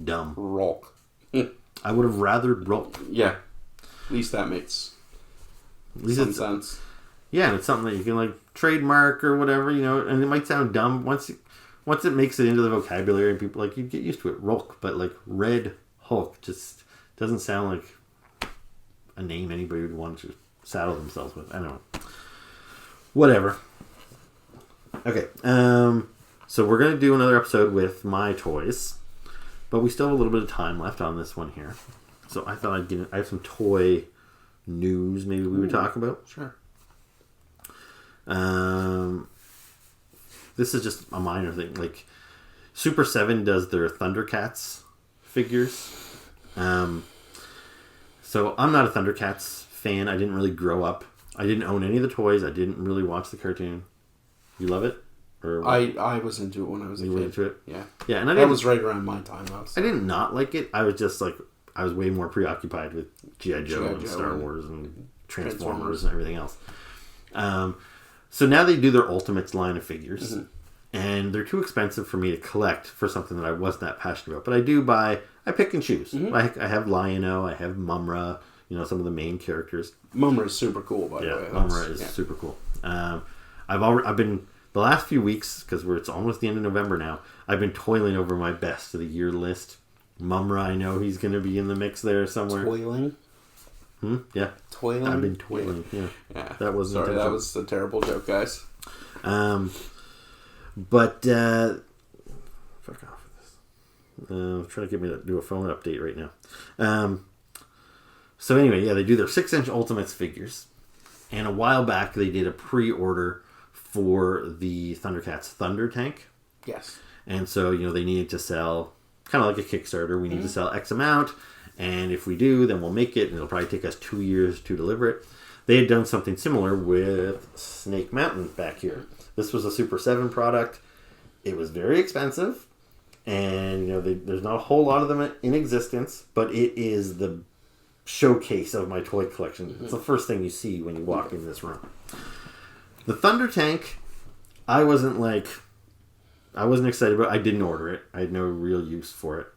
Dumb. Rolk. I would have rather Rolk. Yeah. At least that makes some sense. Yeah, and it's something that you can, like, trademark or whatever, you know, and it might sound dumb. Once it makes it into the vocabulary and people, like, you get used to it. Rolk, but, like, Red Hulk just doesn't sound like a name anybody would want to saddle themselves with. I don't know. Whatever. Okay, so we're going to do another episode with my toys, but we still have a little bit of time left on this one here. So I thought I have some toy news maybe we would talk about. Sure. This is just a minor thing. Like, Super 7 does their Thundercats figures. So I'm not a Thundercats fan. I didn't really grow up. I didn't own any of the toys. I didn't really watch the cartoon. You love it? Or I was into it when I was a kid. You were into it? Yeah. Yeah, and that was right around my time, though. So. I didn't not like it. I was just like, I was way more preoccupied with G.I. Joe and Star Wars and Transformers and everything else. So now they do their Ultimates line of figures. Mm-hmm. And they're too expensive for me to collect for something that I wasn't that passionate about. But I do buy, I pick and choose. Mm-hmm. I have Lion-O, I have Mumra, you know, some of the main characters. Mumra is super cool, by the way. Mumra is super cool. I've been, the last few weeks, because it's almost the end of November now, I've been toiling over my best of the year list. Mumra, I know he's going to be in the mix there somewhere. Toiling? Yeah. Toiling? I've been toiling, yeah. That wasn't Sorry, that was a terrible joke, guys. But, fuck off with this. I'm trying to get me to do a phone update right now. So anyway, yeah, they do their 6-inch Ultimates figures. And a while back, they did a pre-order for the Thundercats Thunder Tank. Yes. And so, you know, they needed to sell, kind of like a Kickstarter, we need to sell X amount. And if we do, then we'll make it. And it'll probably take us 2 years to deliver it. They had done something similar with Snake Mountain back here. This was a Super 7 product. It was very expensive. And, you know, there's not a whole lot of them in existence. But it is the showcase of my toy collection. Mm-hmm. It's the first thing you see when you walk in this room. The Thunder Tank, I wasn't excited about. I didn't order it. I had no real use for it.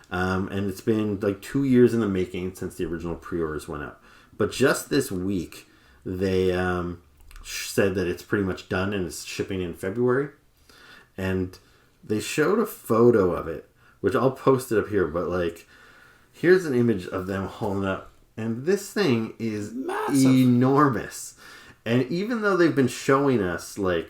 And it's been like 2 years in the making since the original pre-orders went out. But just this week, they said that it's pretty much done and it's shipping in February. And they showed a photo of it, which I'll post it up here. But like, here's an image of them holding up. And this thing is massive. Enormous. And even though they've been showing us like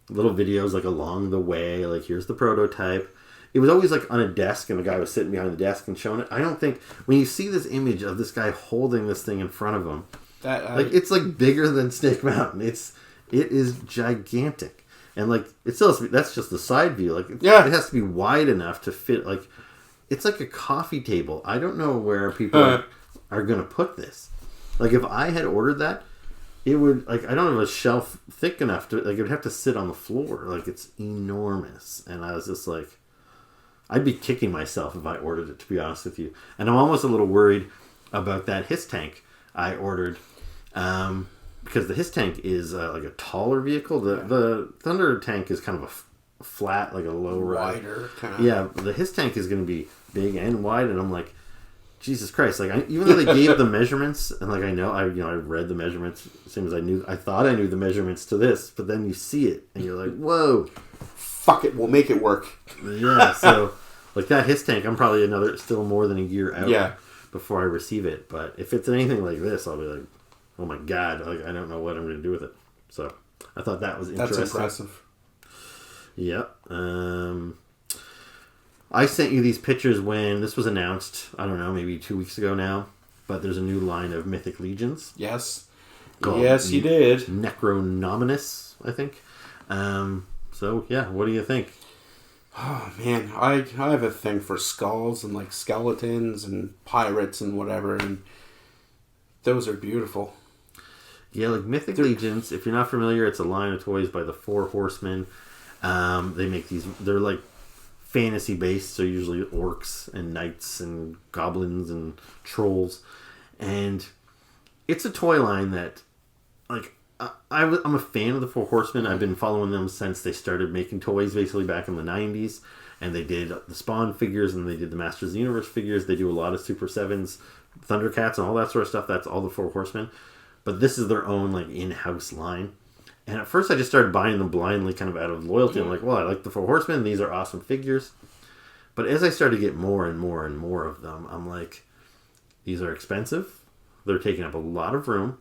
little videos like along the way, like here's the prototype, it was always like on a desk and the guy was sitting behind the desk and showing it. I don't think when you see this image of this guy holding this thing in front of him, it's like bigger than Snake Mountain. It is gigantic. And like it still has to be, that's just the side view. Like it has to be wide enough to fit. Like it's like a coffee table. I don't know where people are going to put this. Like if I had ordered that, it would, like, I don't have a shelf thick enough to, like, it would have to sit on the floor. Like, it's enormous. And I was just like, I'd be kicking myself if I ordered it, to be honest with you. And I'm almost a little worried about that Hiss Tank I ordered. Because the Hiss Tank is, like, a taller vehicle. The Thunder Tank is kind of flat, like a low ride. Wider kind of. Yeah, his tank is going to be big and wide, and I'm like, Jesus Christ! Like, even though they gave the measurements, and like I read the measurements, same as I thought I knew the measurements to this, but then you see it, and you're like, whoa! Fuck it, we'll make it work. Yeah, so like his tank, I'm probably still more than a year out. Yeah. Before I receive it, but if it's anything like this, I'll be like, oh my god, like I don't know what I'm going to do with it. So I thought that was interesting. That's impressive. Yep. I sent you these pictures when this was announced, I don't know, maybe 2 weeks ago now, but there's a new line of Mythic Legions. Yes. Yes, you did. Necronominus, I think. So, yeah, what do you think? Oh, man. I have a thing for skulls and, like, skeletons and pirates and whatever, and those are beautiful. Yeah, like Mythic Legions, if you're not familiar, it's a line of toys by the Four Horsemen. They make these, they're like fantasy based, so usually orcs and knights and goblins and trolls. And it's a toy line that, like, I'm a fan of the Four Horsemen. I've been following them since they started making toys, basically back in the 90s. And they did the Spawn figures, and they did the Masters of the Universe figures. They do a lot of Super 7s, Thundercats, and all that sort of stuff. That's all the Four Horsemen. But this is their own, like, in-house line. And at first I just started buying them blindly, kind of out of loyalty. I'm like, well, I like the Four Horsemen. These are awesome figures. But as I started to get more and more and more of them, I'm like, these are expensive. They're taking up a lot of room.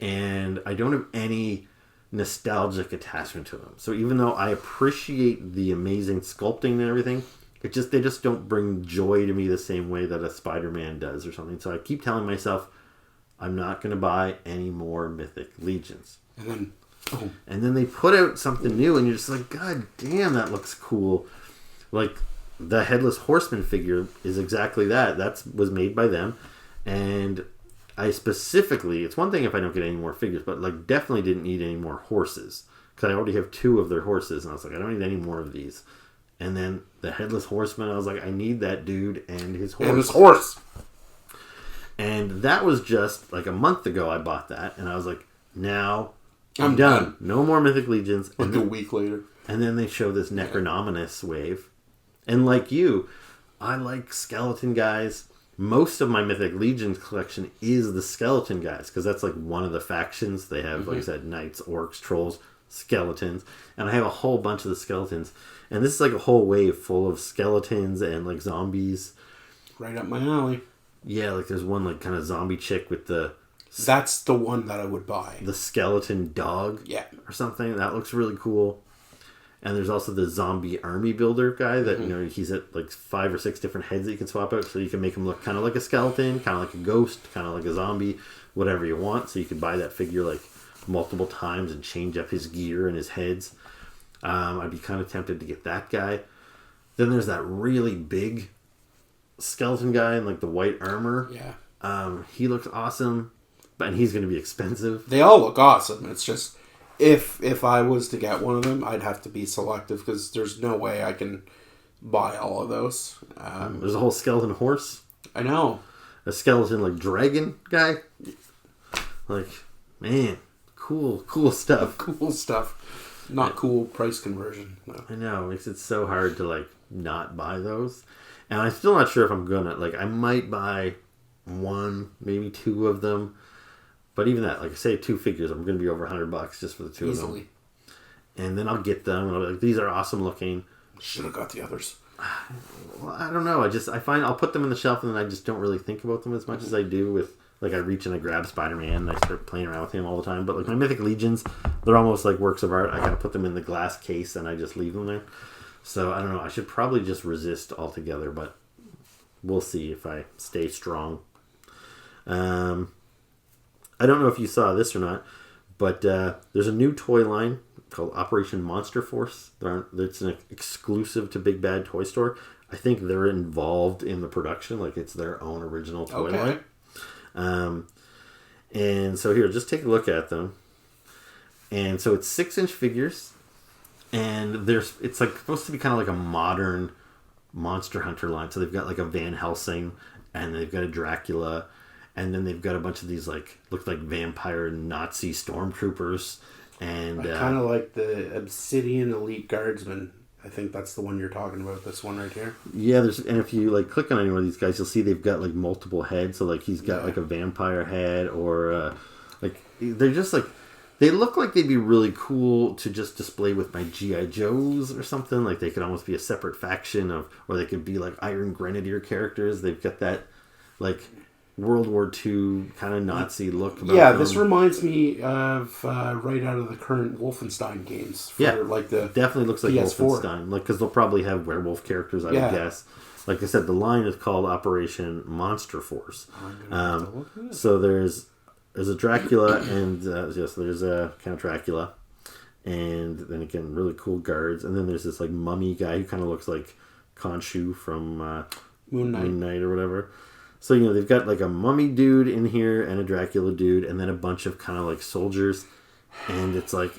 And I don't have any nostalgic attachment to them. So even though I appreciate the amazing sculpting and everything, they just don't bring joy to me the same way that a SpiderMan does or something. So I keep telling myself, I'm not going to buy any more Mythic Legions. And then they put out something new, and you're just like, God damn, that looks cool. Like, the Headless Horseman figure is exactly that. That was made by them. And I specifically, it's one thing if I don't get any more figures, but like definitely didn't need any more horses. Because I already have 2 of their horses, and I was like, I don't need any more of these. And then the Headless Horseman, I was like, I need that dude and his horse. And that was just like a month ago I bought that, and I was like, now I'm done. No more Mythic Legions. Like a week later. And then they show this Necronominus wave. And like you, I like skeleton guys. Most of my Mythic Legions collection is the skeleton guys, because that's like one of the factions. They have, like I said, knights, orcs, trolls, skeletons. And I have a whole bunch of the skeletons. And this is like a whole wave full of skeletons and like zombies. Right up my alley. Yeah, like there's one like kind of zombie chick with the... That's the one that I would buy. The skeleton dog. Yeah. Or something. That looks really cool. And there's also the zombie army builder guy that, you know, he's at like 5 or 6 different heads that you can swap out. So you can make him look kind of like a skeleton, kind of like a ghost, kind of like a zombie, whatever you want. So you could buy that figure like multiple times and change up his gear and his heads. I'd be kind of tempted to get that guy. Then there's that really big skeleton guy in like the white armor. Yeah. He looks awesome, and he's going to be expensive. They all look awesome. It's just, if I was to get one of them, I'd have to be selective, because there's no way I can buy all of those. There's a whole skeleton horse. I know. A skeleton like dragon guy. Like, man, cool stuff. Cool stuff. Not cool price conversion. No. I know, it makes it so hard to like not buy those. And I'm still not sure if I'm gonna, like, I might buy 1, maybe 2 of them. But even that, like I say, 2 figures, I'm going to be over $100 just for the 2 Easily. of them. And then I'll get them, and I'll be like, these are awesome looking. Should have got the others. Well, I don't know. I find I'll put them in the shelf, and then I just don't really think about them as much as I do with, like, I reach and I grab Spider-Man, and I start playing around with him all the time. But, like, my Mythic Legions, they're almost like works of art. I kind of put them in the glass case, and I just leave them there. So, I don't know. I should probably just resist altogether, but we'll see if I stay strong. I don't know if you saw this or not, but there's a new toy line called Operation Monster Force. It's an exclusive to Big Bad Toy Store. I think they're involved in the production, like it's their own original toy line. And so here, just take a look at them. And so it's 6-inch figures, and it's like supposed to be kind of like a modern Monster Hunter line. So they've got like a Van Helsing, and they've got a Dracula, and then they've got a bunch of these like look like vampire Nazi stormtroopers, And I kind of like the Obsidian Elite Guardsman. I think that's the one you're talking about. This one right here. Yeah, and if you like click on any one of these guys, you'll see they've got like multiple heads. So like he's got like a vampire head, or like they're just like they look like they'd be really cool to just display with my GI Joes or something. Like they could almost be a separate faction or they could be like Iron Grenadier characters. They've got that like World War II kind of Nazi look about them. This reminds me of right out of the current Wolfenstein games. For, like the definitely looks like PS4. Wolfenstein. Like, because they'll probably have werewolf characters, I would guess. Like I said, the line is called Operation Monster Force. So there's a Dracula, and there's a Count Dracula, and then again, really cool guards, and then there's this like mummy guy who kind of looks like Khonshu from Moon Knight or whatever. So, they've got like a mummy dude in here and a Dracula dude and then a bunch of kind of like soldiers. And it's like,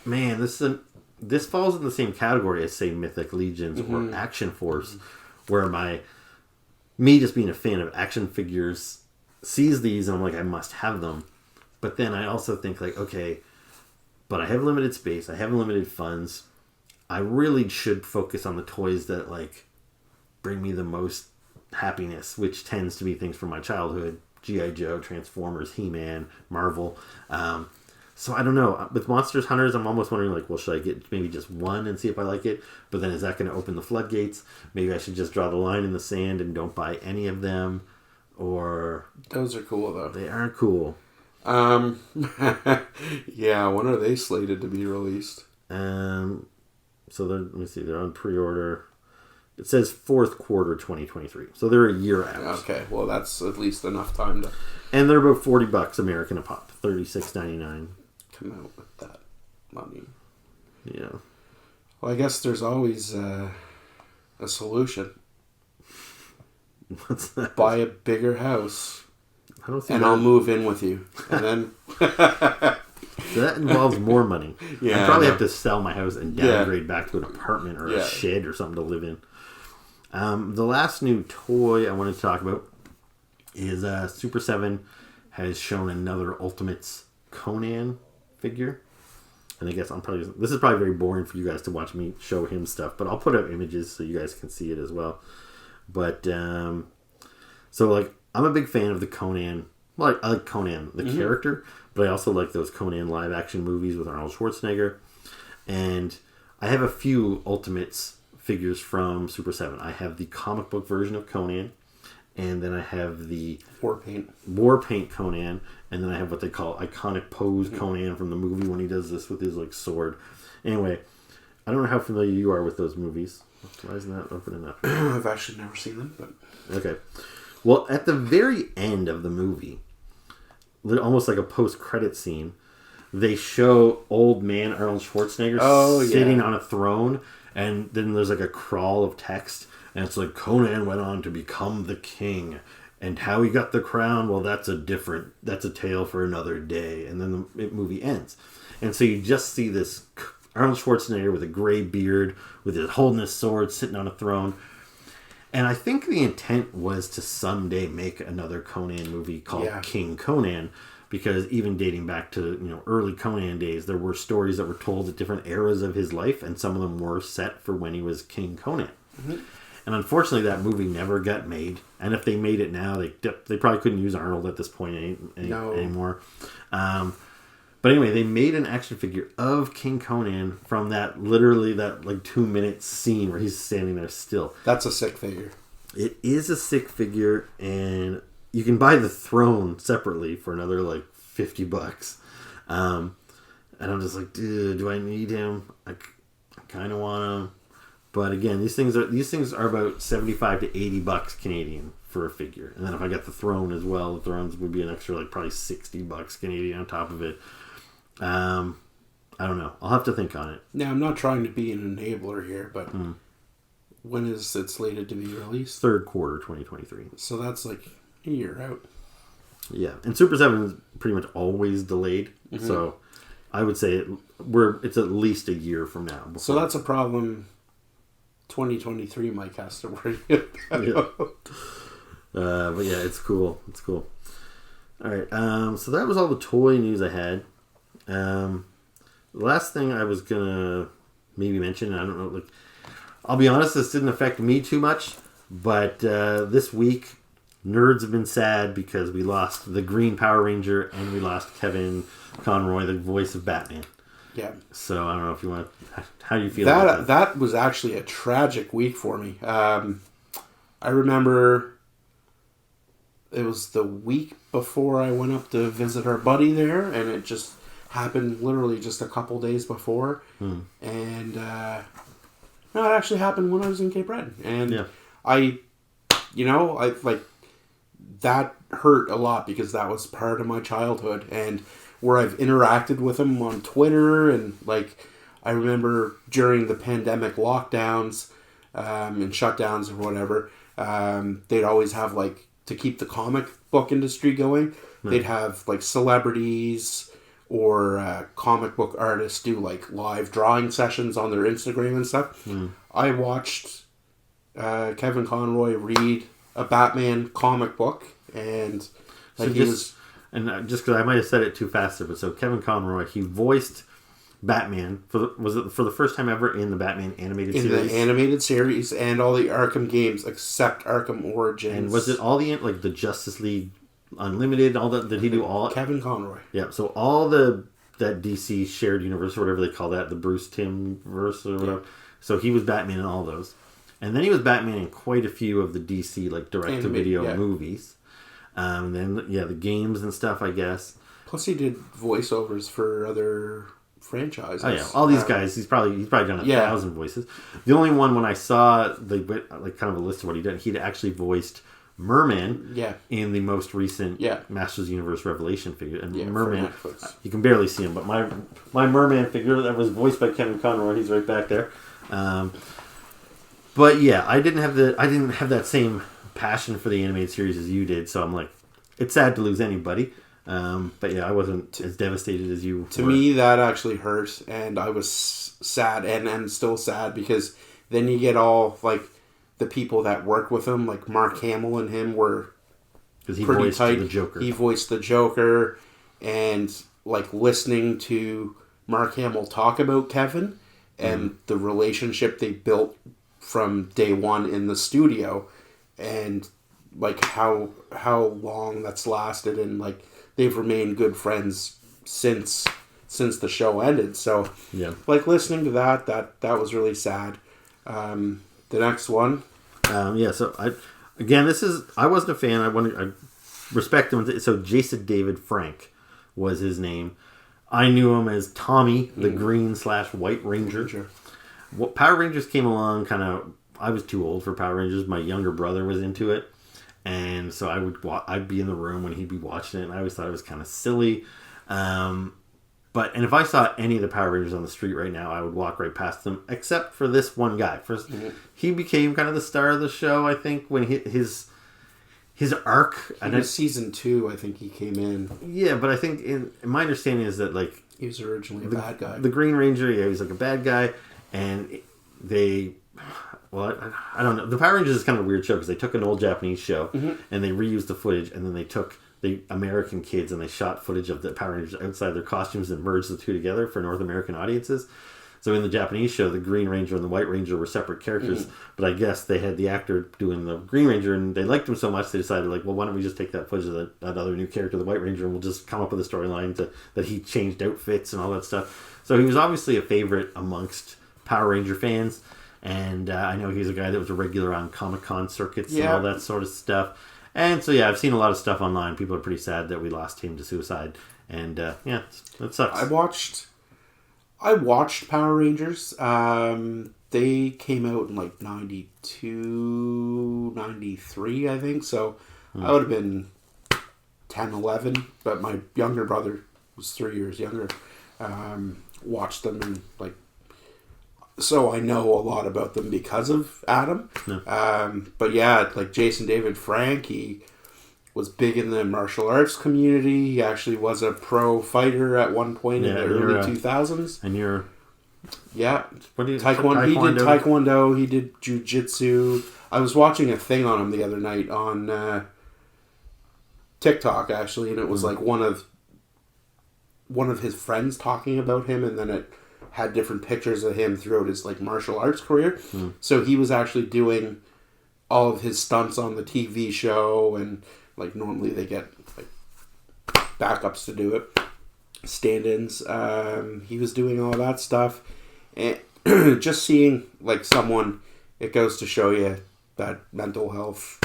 man, this falls in the same category as, say, Mythic Legions or Action Force, where me just being a fan of action figures sees these and I'm like, I must have them. But then I also think like, okay, but I have limited space. I have limited funds. I really should focus on the toys that like bring me the most happiness, which tends to be things from my childhood: G.I. Joe, Transformers, He-Man, Marvel. So I don't know. With Monsters Hunters, I'm almost wondering like, well, should I get maybe just one and see if I like it? But then is that going to open the floodgates? Maybe I should just draw the line in the sand and don't buy any of them. Or those are cool though. They aren't cool. Yeah, when are they slated to be released? So let me see. They're on pre-order. It says fourth quarter 2023. So they're a year out. Okay, well that's at least enough time to... And they're about $40 American a pop. $36.99. Come out with that money. Yeah. Well, I guess there's always a solution. What's that? Buy a bigger house. I don't see and that. I'll move in with you. And then... That involves more money. I probably have to sell my house and downgrade back to an apartment or a shed or something to live in. The last new toy I wanted to talk about is Super 7 has shown another Ultimates Conan figure. And I guess this is probably very boring for you guys to watch me show him stuff, but I'll put up images so you guys can see it as well. But, so like, I'm a big fan of the Conan. Well, I like Conan, the character, but I also like those Conan live action movies with Arnold Schwarzenegger. And I have a few Ultimates figures from Super 7. I have the comic book version of Conan, and then I have the War Paint Conan, and then I have what they call Iconic Pose Conan from the movie when he does this with his like sword. Anyway, I don't know how familiar you are with those movies. Why isn't that opening up? I've actually never seen them, but... Okay. Well, at the very end of the movie, almost like a post-credit scene, they show old man Arnold Schwarzenegger sitting on a throne, and then there's like a crawl of text, and it's like, Conan went on to become the king, and how he got the crown, well, that's a tale for another day. And then the movie ends. And so you just see this Arnold Schwarzenegger with a gray beard, with his holding his sword, sitting on a throne. And I think the intent was to someday make another Conan movie called King Conan, because even dating back to early Conan days, there were stories that were told at different eras of his life, and some of them were set for when he was King Conan. And unfortunately, that movie never got made. And if they made it now, they probably couldn't use Arnold at this point anymore. But anyway, they made an action figure of King Conan from that 2-minute scene where he's standing there still. That's a sick figure. It is a sick figure, and you can buy the throne separately for another like $50. And I'm just like, dude, do I need him? I kind of want him. But again, these things are about $75 to $80 Canadian for a figure. And then if I got the throne as well, the thrones would be an extra like probably $60 Canadian on top of it. I don't know. I'll have to think on it. Now, I'm not trying to be an enabler here, but when is it slated to be released? Third quarter 2023. So that's like a year out. Yeah, and Super 7 is pretty much always delayed. So I would say it's at least a year from now. So that's a problem 2023 Mike has to worry about. But yeah, it's cool. It's cool. All right. So that was all the toy news I had. The last thing I was gonna maybe mention, I don't know, like, I'll be honest, this didn't affect me too much, but this week, nerds have been sad because we lost the Green Power Ranger and we lost Kevin Conroy, the voice of Batman. Yeah. So I don't know if you want to, how do you feel about that? That was actually a tragic week for me. I remember it was the week before I went up to visit our buddy there, and it just happened literally just a couple days before. And no, it actually happened when I was in Cape Breton. And I like, that hurt a lot because that was part of my childhood, and where I've interacted with him on Twitter, and like, I remember during the pandemic lockdowns and shutdowns or whatever, they'd always have, like, to keep the comic book industry going, they'd have like celebrities or comic book artists do like live drawing sessions on their Instagram and stuff. I watched Kevin Conroy read a Batman comic book, and like, just because I might have said it too fast there, but so Kevin Conroy, he voiced Batman for the first time ever in the Batman animated series? In the animated series and all the Arkham games except Arkham Origins. And was it all the Justice League Unlimited? All that, did he do all? Kevin Conroy. Yeah. So all that DC shared universe, or whatever they call that, the Bruce Timm verse or whatever. Yeah. So he was Batman in all those, and then he was Batman in quite a few of the DC direct to video movies. Then the games and stuff, I guess. Plus, he did voiceovers for other franchises. Oh yeah, all these guys. He's probably done 1,000 voices. The only one, when I saw kind of a list of what he did, he'd actually voiced Merman. In the most recent Masters of the Universe Revelation figure, and Merman, you can barely see him, but my Merman figure that was voiced by Kevin Conroy, he's right back there. But yeah, I didn't have that same passion for the animated series as you did, so I'm like, it's sad to lose anybody. But yeah, I wasn't as devastated as you. To me, that actually hurt, and I was sad, and still sad, because then you get all like the people that work with him, like Mark Hamill and him were pretty tight. The Joker. He voiced the Joker, and like listening to Mark Hamill talk about Kevin and the relationship they built from day one in the studio, and like how long that's lasted, and like they've remained good friends since the show ended. So like listening to that was really sad. The next one, so I wasn't a fan. I respect him. So Jason David Frank was his name. I knew him as Tommy, the Green/White Ranger. Sure. Power Rangers came along I was too old for Power Rangers. My younger brother was into it. And so I'd be in the room when he'd be watching it, and I always thought it was kind of silly. And if I saw any of the Power Rangers on the street right now, I would walk right past them, except for this one guy. First, he became kind of the star of the show, I think, when his arc. He was season 2, I think he came in. Yeah, but I think in my understanding is that like he was originally a bad guy. The Green Ranger, he was like a bad guy, and they. Well, I don't know. The Power Rangers is kind of a weird show because they took an old Japanese show and they reused the footage, and then they took the American kids and they shot footage of the Power Rangers outside their costumes and merged the two together for North American audiences. So in the Japanese show, the Green Ranger and the White Ranger were separate characters, but I guess they had the actor doing the Green Ranger, and they liked him so much they decided, like, well, why don't we just take that footage of that other new character, the White Ranger, and we'll just come up with a storyline that he changed outfits and all that stuff. So he was obviously a favorite amongst Power Ranger fans. And I know he's a guy that was a regular on Comic-Con circuits and all that sort of stuff. And so, I've seen a lot of stuff online. People are pretty sad that we lost him to suicide. And, that sucks. I watched Power Rangers. They came out in, like, 92, 93, I think. So, I would have been 10, 11. But my younger brother was 3 years younger. Watched them and, like, so I know a lot about them because of Adam. But like Jason David Frank, he was big in the martial arts community. He actually was a pro fighter at one point in the early 2000s. And you're... What do you... Taekwondo. He did Taekwondo. He did Jiu-Jitsu. I was watching a thing on him the other night on TikTok, actually, and it was like one of one of his friends talking about him, and then it had different pictures of him throughout his like martial arts career. So he was actually doing all of his stunts on the TV show, and like normally they get like backups to do it, stand-ins. He was doing all that stuff, and just seeing like someone, it goes to show you that mental health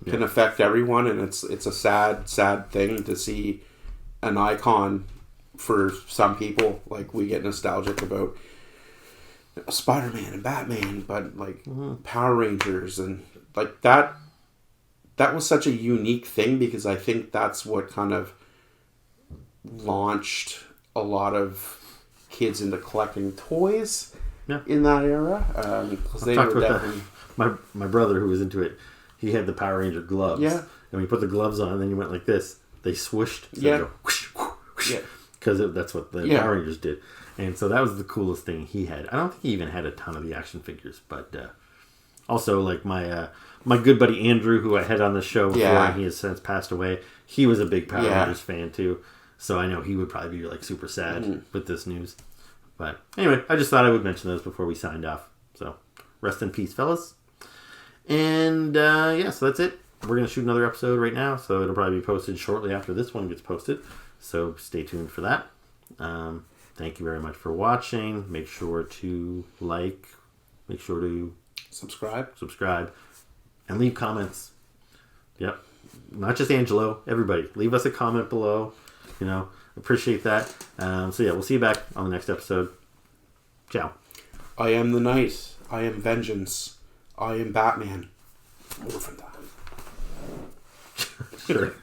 can affect everyone, and it's a sad thing to see an icon. For some people, like, we get nostalgic about Spider-Man and Batman, but like Power Rangers and like that was such a unique thing, because I think that's what kind of launched a lot of kids into collecting toys in that era. Because they were definitely... My brother, who was into it, he had the Power Ranger gloves. Yeah. And we put the gloves on, and then you went like this. They swished. So they go whoosh, whoosh. Yeah. Because that's what the Power Rangers did. And so that was the coolest thing he had. I don't think he even had a ton of the action figures. But also, like, my good buddy Andrew, who I had on the show before, and he has since passed away, he was a big Power Rangers fan, too. So I know he would probably be, like, super sad with this news. But anyway, I just thought I would mention those before we signed off. So rest in peace, fellas. And, so that's it. We're going to shoot another episode right now, so it'll probably be posted shortly after this one gets posted. So stay tuned for that. Thank you very much for watching. Make sure to like. Make sure to subscribe. And leave comments. Yep. Not just Angelo. Everybody. Leave us a comment below. Appreciate that. We'll see you back on the next episode. Ciao. I am the night. I am vengeance. I am Batman. Over from that. Sure.